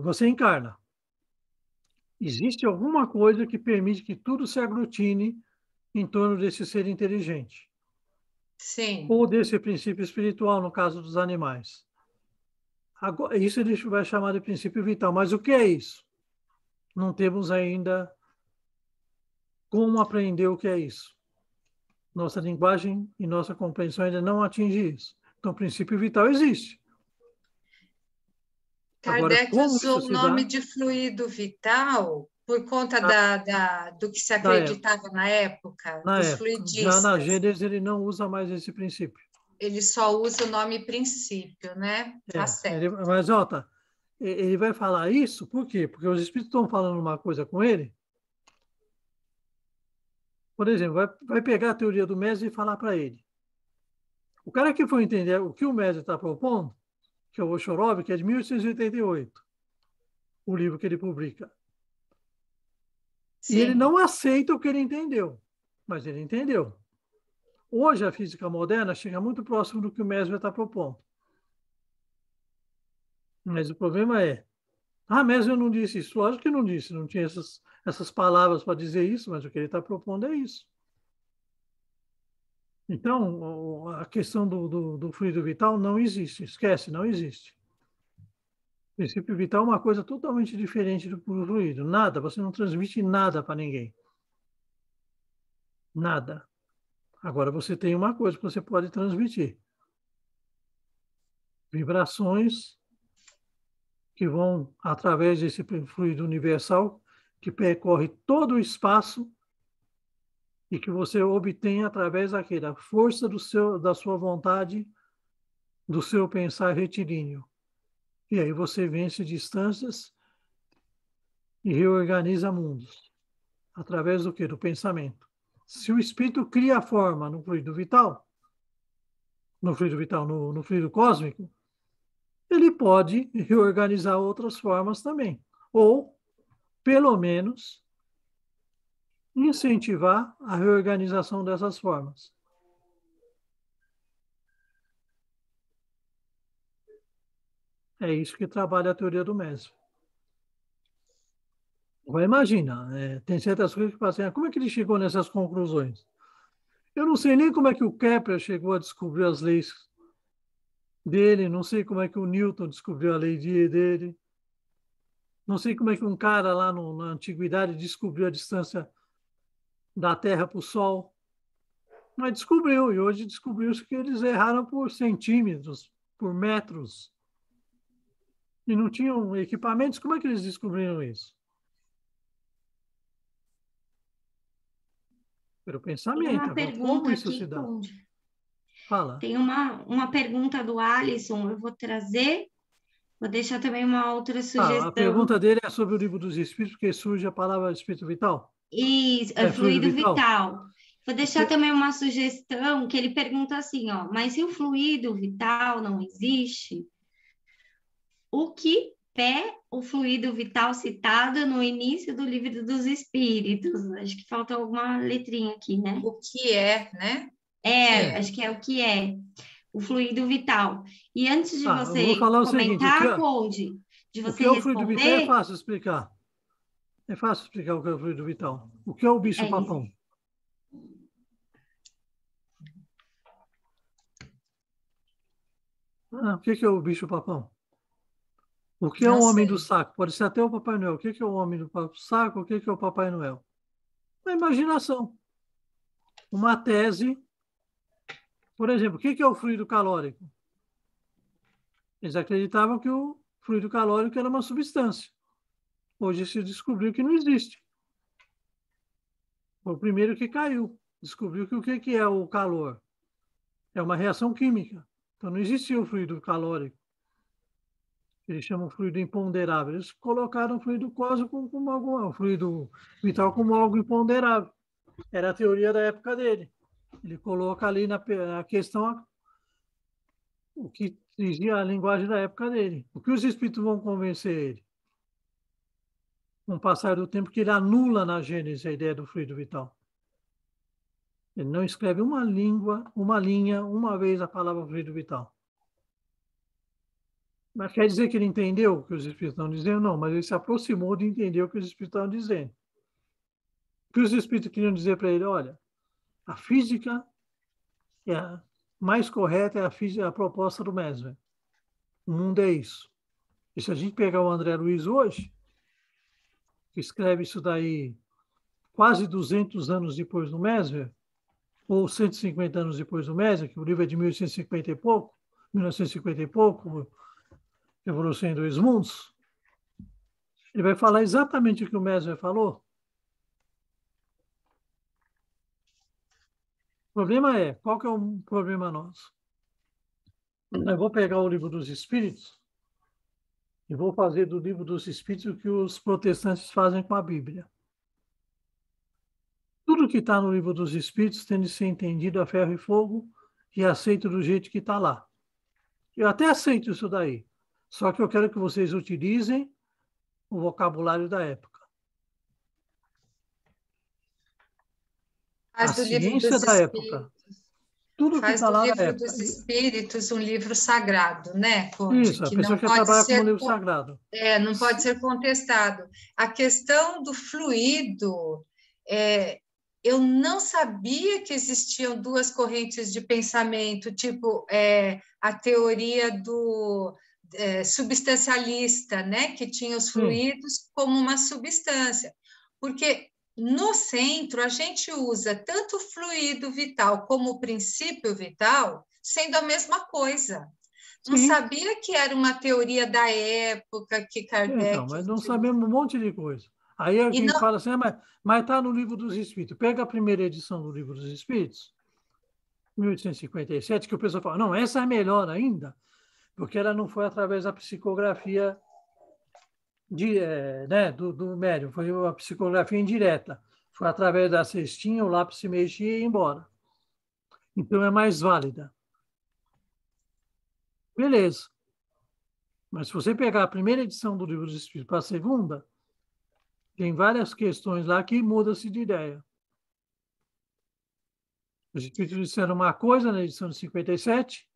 você encarna. Existe alguma coisa que permite que tudo se aglutine em torno desse ser inteligente. Sim. Ou desse princípio espiritual, no caso dos animais. Agora, isso ele vai chamar de princípio vital. Mas o que é isso? Não temos ainda como aprender o que é isso. Nossa linguagem e nossa compreensão ainda não atinge isso. Então, o princípio vital existe. Kardec usou o nome de fluido vital por conta do que se acreditava na época, dos fluidistas. Já na Gênesis ele não usa mais esse princípio. Ele só usa o nome princípio, né? Tá certo. Mas, ele vai falar isso por quê? Porque os espíritos estão falando uma coisa com ele. Por exemplo, vai pegar a teoria do Mestre e falar para ele. O cara que for entender o que o Mestre está propondo, que é o Oshorov, que é de 1888, o livro que ele publica. Sim. E ele não aceita o que ele entendeu, mas ele entendeu. Hoje, a física moderna chega muito próximo do que o Mesmer está propondo. Mas o problema Mesmer não disse isso. Lógico que não disse, não tinha essas palavras para dizer isso, mas o que ele está propondo é isso. Então, a questão do fluido vital não existe. Esquece, não existe. O princípio vital é uma coisa totalmente diferente do puro fluido. Nada, você não transmite nada para ninguém. Nada. Agora, você tem uma coisa que você pode transmitir. vibrações que vão através desse fluido universal que percorre todo o espaço e que você obtém através da força da sua vontade, do seu pensar retilíneo. E aí você vence distâncias e reorganiza mundos. Através do quê? Do pensamento. Se o espírito cria a forma no fluido vital, no fluido cósmico, ele pode reorganizar outras formas também. Ou, pelo menos, incentivar a reorganização dessas formas. É isso que trabalha a teoria do mestre. Agora, imagina, tem certas coisas que fazem, como é que ele chegou nessas conclusões? Eu não sei nem como é que o Kepler chegou a descobrir as leis dele, não sei como é que o Newton descobriu a lei dele, não sei como é que um cara lá na antiguidade descobriu a distância da Terra para o Sol, mas descobriu, e hoje descobriu-se que eles erraram por centímetros, por metros, e não tinham equipamentos. Como é que eles descobriram isso? Pelo pensamento. Tem uma pergunta como isso aqui, se dá? Conde. Fala. Tem uma pergunta do Alisson, eu vou trazer, vou deixar também uma outra sugestão. A pergunta dele é sobre o Livro dos Espíritos, porque surge a palavra Espírito Vital? Isso, é fluido vital. Vou deixar também uma sugestão, que ele pergunta assim, ó, mas se o fluido vital não existe, o que é o fluido vital citado no início do Livro dos Espíritos? Acho que falta alguma letrinha aqui, né? O que é, né? Acho que é o que é o fluido vital. E antes de você eu vou falar comentar, Conde, de você o que é o fluido vital é fácil explicar. É fácil explicar o que é o fluido vital. O que é o bicho-papão? O que é o bicho-papão? O que é o homem do saco? Pode ser até o Papai Noel. O que é o homem do saco? O que é o Papai Noel? A imaginação. Uma tese. Por exemplo, o que é o fluido calórico? Eles acreditavam que o fluido calórico era uma substância. Hoje se descobriu que não existe. Foi o primeiro que caiu. Descobriu que o que é o calor? É uma reação química. Então não existia o fluido calórico. Eles chamam fluido imponderável. Eles colocaram o fluido cósmico como o fluido vital como algo imponderável. Era a teoria da época dele. Ele coloca ali na questão o que dizia a linguagem da época dele. O que os espíritos vão convencer ele? Com o passar do tempo, que ele anula na Gênesis a ideia do fluido vital. Ele não escreve uma linha, uma vez a palavra fluido vital. Mas quer dizer que ele entendeu o que os espíritos estão dizendo? Não, mas ele se aproximou de entender o que os espíritos estavam dizendo. O que os espíritos queriam dizer para ele? Olha, a física mais correta é a proposta do Mesmer. O mundo é isso. E se a gente pegar o André Luiz hoje, que escreve isso daí quase 200 anos depois do Mesmer, ou 150 anos depois do Mesmer, que o livro é de 1950 e pouco, Revolução em Dois Mundos, ele vai falar exatamente o que o Mesmer falou. O problema é, qual que é o problema nosso? Eu vou pegar o Livro dos Espíritos e vou fazer do Livro dos Espíritos o que os protestantes fazem com a Bíblia. Tudo que está no Livro dos Espíritos tem de ser entendido a ferro e fogo e aceito do jeito que está lá. Eu até aceito isso daí, só que eu quero que vocês utilizem o vocabulário da época. Faz a ciência da época. Tudo que está lá na época. Faz do Livro dos Espíritos um livro sagrado, né, Conde? Isso, a pessoa que trabalha como livro sagrado. Não pode ser contestado. A questão do fluido, eu não sabia que existiam duas correntes de pensamento, tipo a teoria do substancialista, né, que tinha os fluidos como uma substância. Porque no centro, a gente usa tanto o fluido vital como o princípio vital, sendo a mesma coisa. Não sabia que era uma teoria da época que Kardec... Então, mas não sabemos um monte de coisa. Aí alguém fala assim, mas está no Livro dos Espíritos. Pega a primeira edição do Livro dos Espíritos, 1857, que o pessoal fala, não, essa é melhor ainda, porque ela não foi através da psicografia do médium, foi uma psicografia indireta. Foi através da cestinha, o lápis se mexia e ia embora. Então é mais válida. Beleza. Mas se você pegar a primeira edição do Livro dos Espíritos para a segunda, tem várias questões lá que mudam-se de ideia. Os Espíritos disseram uma coisa na edição de 57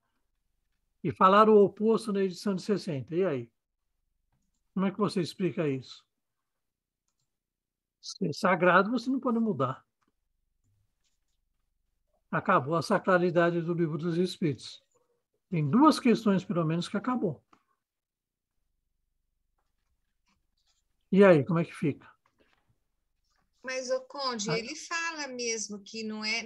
e falaram o oposto na edição de 60. E aí? Como é que você explica isso? Se é sagrado, você não pode mudar. Acabou a sacralidade do Livro dos Espíritos. Tem duas questões, pelo menos, que acabou. E aí, como é que fica? Mas o Conde, ele fala mesmo que não é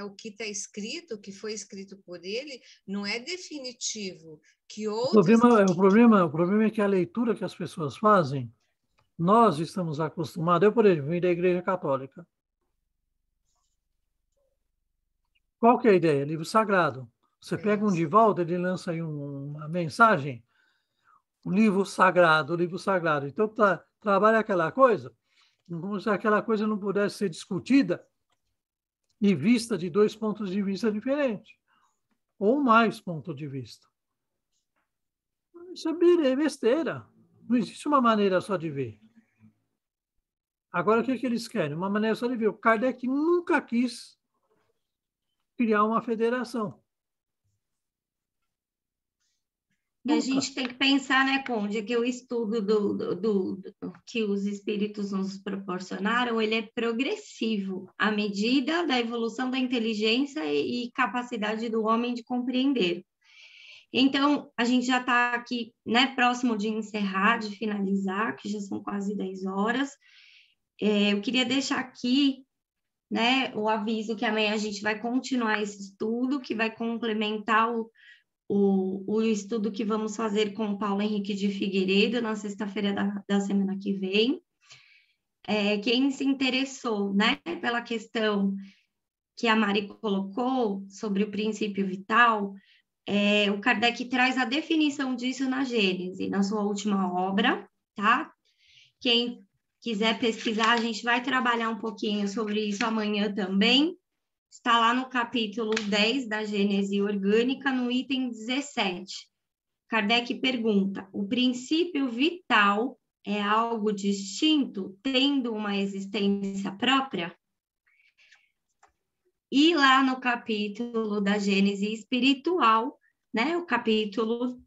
o que está escrito, que foi escrito por ele, não é definitivo. Que outras... O problema é que a leitura que as pessoas fazem, nós estamos acostumados. Eu, por exemplo, vim da Igreja Católica. Qual que é a ideia? Livro sagrado. Você pega um Divaldo, ele lança aí uma mensagem, um livro sagrado, Então, trabalha aquela coisa, como se aquela coisa não pudesse ser discutida e vista de dois pontos de vista diferentes, ou mais pontos de vista. Isso é besteira. Não existe uma maneira só de ver. Agora, o que eles querem? Uma maneira só de ver. O Kardec nunca quis criar uma federação. E a gente tem que pensar, né, Conde, que o estudo que os espíritos nos proporcionaram, ele é progressivo, à medida da evolução da inteligência e capacidade do homem de compreender. Então, a gente já está aqui, né, próximo de encerrar, de finalizar, que já são quase 10 horas. Eu queria deixar aqui, né, o aviso que amanhã a gente vai continuar esse estudo, que vai complementar o estudo que vamos fazer com o Paulo Henrique de Figueiredo na sexta-feira da semana que vem. Quem se interessou, né, pela questão que a Mari colocou sobre o princípio vital, o Kardec traz a definição disso na Gênese, na sua última obra, tá? Quem quiser pesquisar, a gente vai trabalhar um pouquinho sobre isso amanhã também. Está lá no capítulo 10 da Gênese Orgânica, no item 17. Kardec pergunta: o princípio vital é algo distinto, tendo uma existência própria? E lá no capítulo da Gênese Espiritual, né, o capítulo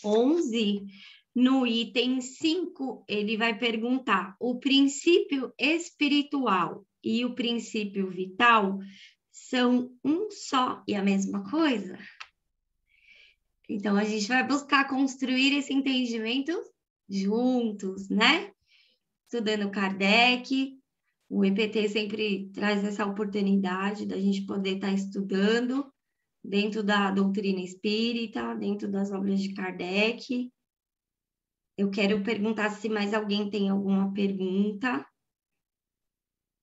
11, no item 5, ele vai perguntar: o princípio espiritual e o princípio vital são um só e a mesma coisa? Então, a gente vai buscar construir esse entendimento juntos, né? Estudando Kardec, o EPT sempre traz essa oportunidade da gente poder estar estudando dentro da doutrina espírita, dentro das obras de Kardec. Eu quero perguntar se mais alguém tem alguma pergunta.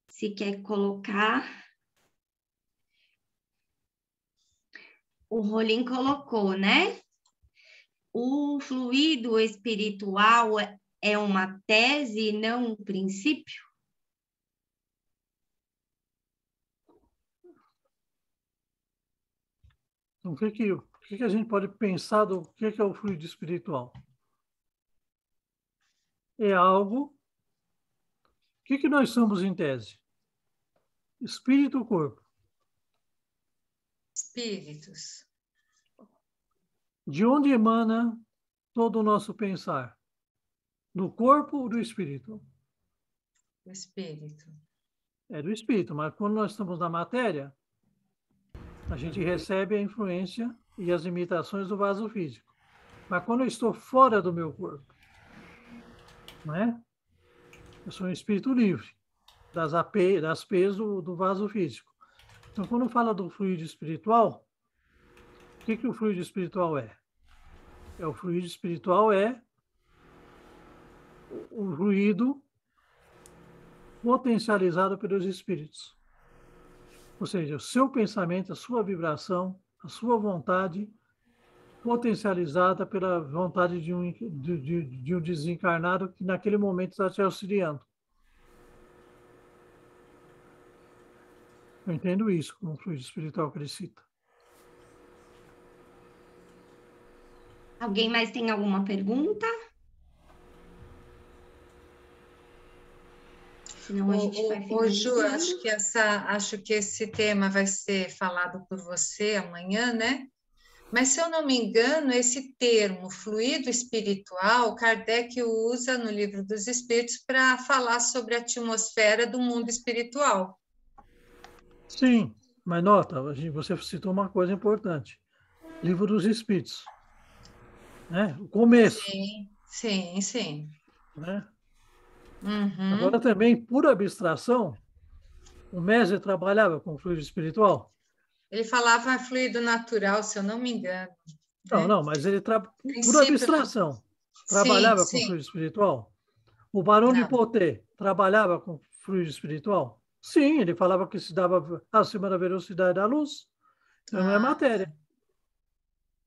Se quer colocar. O Rolim colocou, né? O fluido espiritual é uma tese, não um princípio? Então, o que a gente pode pensar do que é o fluido espiritual? É algo... O que nós somos em tese? Espírito ou corpo? Espíritos. De onde emana todo o nosso pensar? Do corpo ou do espírito? Do espírito. É do espírito, mas quando nós estamos na matéria, a gente recebe a influência e as limitações do vaso físico. Mas quando eu estou fora do meu corpo, não é? Eu sou um espírito livre das pés do vaso físico. Então, quando fala do fluido espiritual, que o fluido espiritual é? O fluido espiritual é o fluido potencializado pelos espíritos. Ou seja, o seu pensamento, a sua vibração, a sua vontade potencializada pela vontade de um desencarnado que naquele momento está te auxiliando. Eu entendo isso como um fluido espiritual que ele cita. Alguém mais tem alguma pergunta? Senão a gente vai Ju, acho que esse tema vai ser falado por você amanhã, né? Mas, se eu não me engano, esse termo fluido espiritual, Kardec usa no Livro dos Espíritos para falar sobre a atmosfera do mundo espiritual. Sim, mas nota, você citou uma coisa importante. Livro dos Espíritos. Né? O começo. Sim. Né? Uhum. Agora também, por abstração, o Mesmer trabalhava com fluido espiritual? Ele falava fluido natural, se eu não me engano. Não, mas ele por abstração trabalhava com fluido espiritual? O Barão de Poté trabalhava com fluido espiritual? Sim, ele falava que se dava acima da velocidade da luz. Então não é matéria.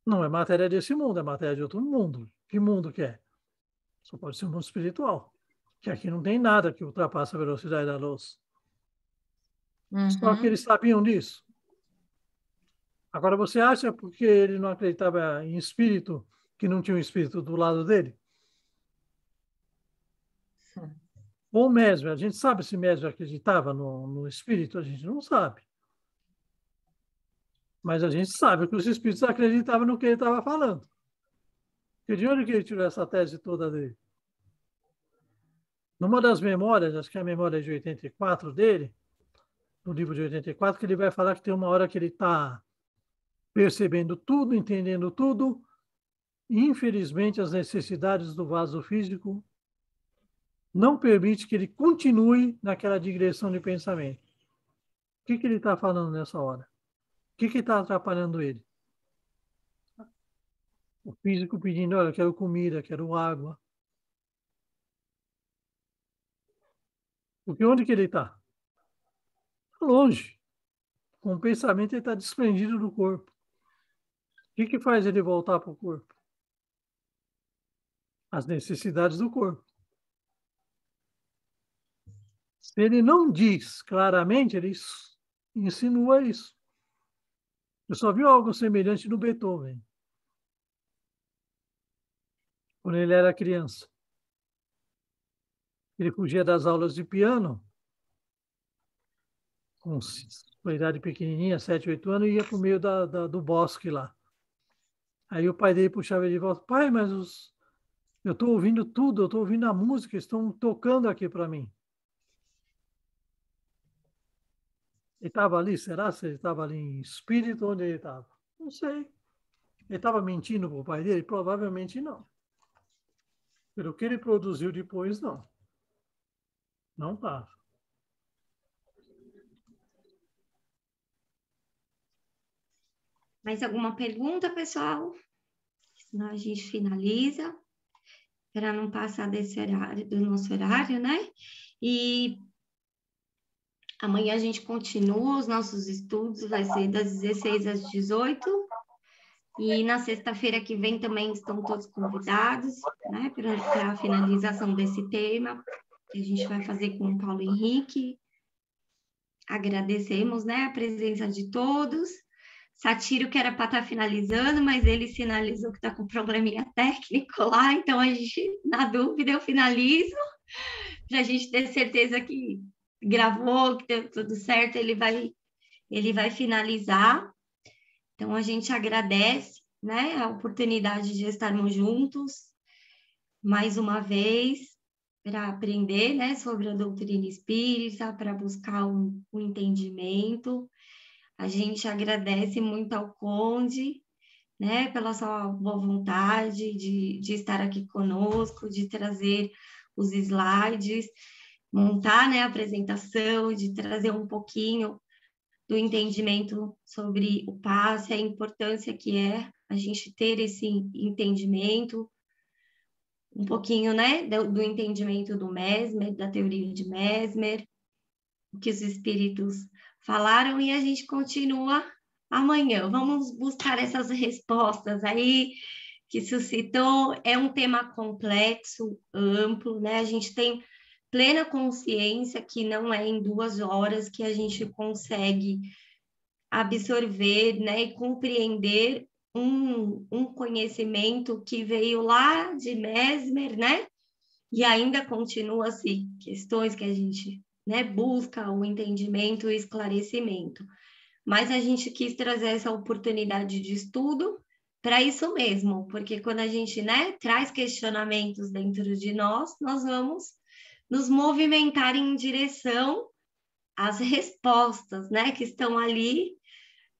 Não é matéria desse mundo, é matéria de outro mundo. Que mundo que é? Só pode ser um mundo espiritual. Que aqui não tem nada que ultrapasse a velocidade da luz. Só que eles sabiam disso. Agora, você acha porque ele não acreditava em espírito, que não tinha um espírito do lado dele? Ou Mesmer, a gente sabe se Mesmer acreditava no espírito? A gente não sabe. Mas a gente sabe que os espíritos acreditavam no que ele estava falando. E de onde que ele tirou essa tese toda dele? Numa das memórias, acho que é a memória de 84 dele, no livro de 84, que ele vai falar que tem uma hora que ele está percebendo tudo, entendendo tudo, e infelizmente as necessidades do vaso físico não permite que ele continue naquela digressão de pensamento. O que ele está falando nessa hora? O que está atrapalhando ele? O físico pedindo, olha, quero comida, quero água. Porque onde que ele está? Longe. Com o pensamento ele está desprendido do corpo. O que faz ele voltar para o corpo? As necessidades do corpo. Se ele não diz claramente, ele insinua isso. Eu só vi algo semelhante no Beethoven, quando ele era criança. Ele fugia das aulas de piano, com uma idade pequenininha, 7, 8 anos, e ia para o meio do bosque lá. Aí o pai dele puxava ele de volta. Pai, mas eu estou ouvindo tudo, eu estou ouvindo a música, estão tocando aqui para mim. Ele estava ali, será se ele estava ali em espírito? Onde ele estava? Não sei. Ele estava mentindo para o pai dele? Provavelmente não. Pelo que ele produziu depois, não. Não estava. Mais alguma pergunta, pessoal? Senão a gente finaliza, para não passar desse horário, do nosso horário, né? E amanhã a gente continua os nossos estudos, vai ser das 16 às 18. E na sexta-feira que vem também estão todos convidados, né, para a finalização desse tema, que a gente vai fazer com o Paulo Henrique. Agradecemos, né, a presença de todos. Satiro que era para estar finalizando, mas ele sinalizou que está com probleminha técnico lá, então a gente, na dúvida, eu finalizo, para a gente ter certeza que gravou, que deu tudo certo, ele vai finalizar. Então, a gente agradece, né, a oportunidade de estarmos juntos mais uma vez para aprender, né, sobre a doutrina espírita, para buscar um entendimento. A gente agradece muito ao Conde, né, pela sua boa vontade de estar aqui conosco, de trazer os slides, montar, né, a apresentação, de trazer um pouquinho do entendimento sobre o passe, a importância que é a gente ter esse entendimento, um pouquinho, né, do entendimento do Mesmer, da teoria de Mesmer, o que os espíritos falaram, e a gente continua amanhã. Vamos buscar essas respostas aí que suscitou. É um tema complexo, amplo, né? A gente tem plena consciência que não é em 2 horas que a gente consegue absorver, né, e compreender um conhecimento que veio lá de Mesmer, né? E ainda continua-se questões que a gente, né, busca o entendimento e o esclarecimento. Mas a gente quis trazer essa oportunidade de estudo para isso mesmo, porque quando a gente, né, traz questionamentos dentro de nós vamos nos movimentar em direção às respostas, né, que estão ali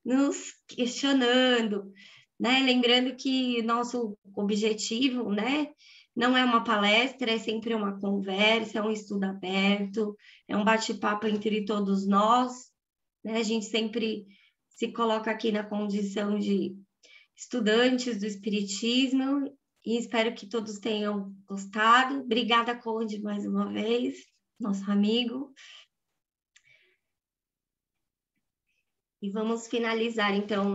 nos questionando, né? Lembrando que nosso objetivo, né, não é uma palestra, é sempre uma conversa, é um estudo aberto, é um bate-papo entre todos nós, né? A gente sempre se coloca aqui na condição de estudantes do Espiritismo e espero que todos tenham gostado. Obrigada, Conde, mais uma vez, nosso amigo. E vamos finalizar, então,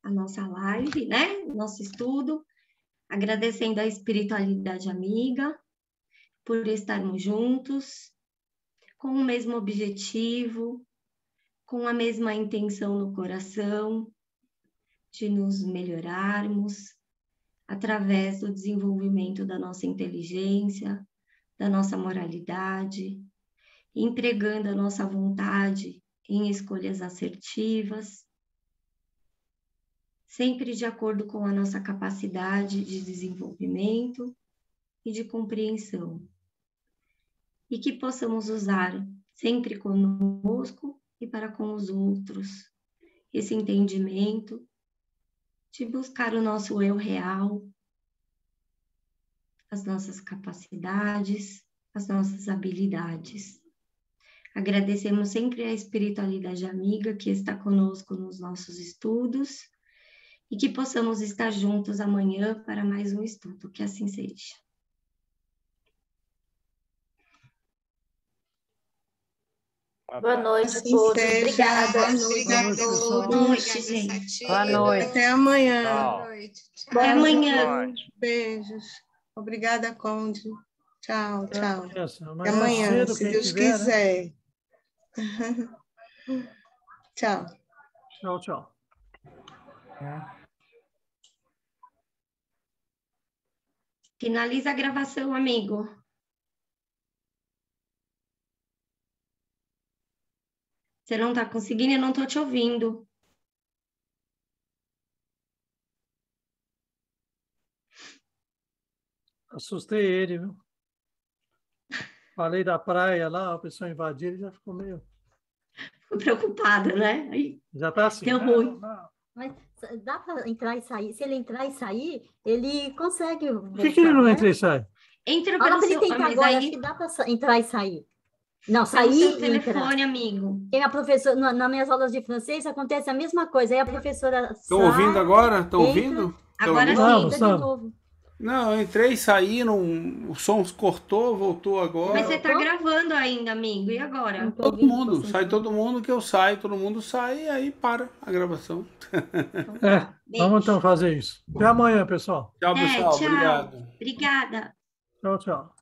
a nossa live, né? Nosso estudo, agradecendo a espiritualidade amiga por estarmos juntos, com o mesmo objetivo, com a mesma intenção no coração, de nos melhorarmos através do desenvolvimento da nossa inteligência, da nossa moralidade, empregando a nossa vontade em escolhas assertivas, sempre de acordo com a nossa capacidade de desenvolvimento e de compreensão. E que possamos usar sempre conosco e para com os outros esse entendimento de buscar o nosso eu real, as nossas capacidades, as nossas habilidades. Agradecemos sempre a espiritualidade amiga que está conosco nos nossos estudos e que possamos estar juntos amanhã para mais um estudo, que assim seja. Boa noite a todos. Obrigada. Boa noite, gente. Boa noite. Até amanhã. Boa noite. Até amanhã. Beijos. Obrigada, Conde. Tchau, tchau. Até Amanhã, amanhã, se Deus quiser. Né? Tchau. Tchau, tchau. Finaliza a gravação, amigo. Você não está conseguindo? Eu não estou te ouvindo. Assustei ele, viu? Falei da praia lá, a pessoa invadiu, ele já ficou meio... Ficou preocupado, né? Aí, já está assim. Deu ruim. Mas dá para entrar e sair? Se ele entrar e sair, ele consegue... Por que ele não entra e sai? Entra pelo seu... tentar agora, aí... acho que dá para entrar e sair. Não, sair e entrar. Telefone, amigo. E a professora, nas minhas aulas de francês, acontece a mesma coisa. Aí a professora Estão ouvindo agora? Estão ouvindo? Agora sim. De novo. Não, eu entrei e saí, o som cortou, voltou agora. Mas você está gravando ainda, amigo, e agora? Todo mundo, sai todo mundo que eu saio, todo mundo sai e aí para a gravação. Vamos então fazer isso. Até amanhã, pessoal. Tchau, pessoal. Tchau. Obrigado. Obrigada. Tchau, tchau.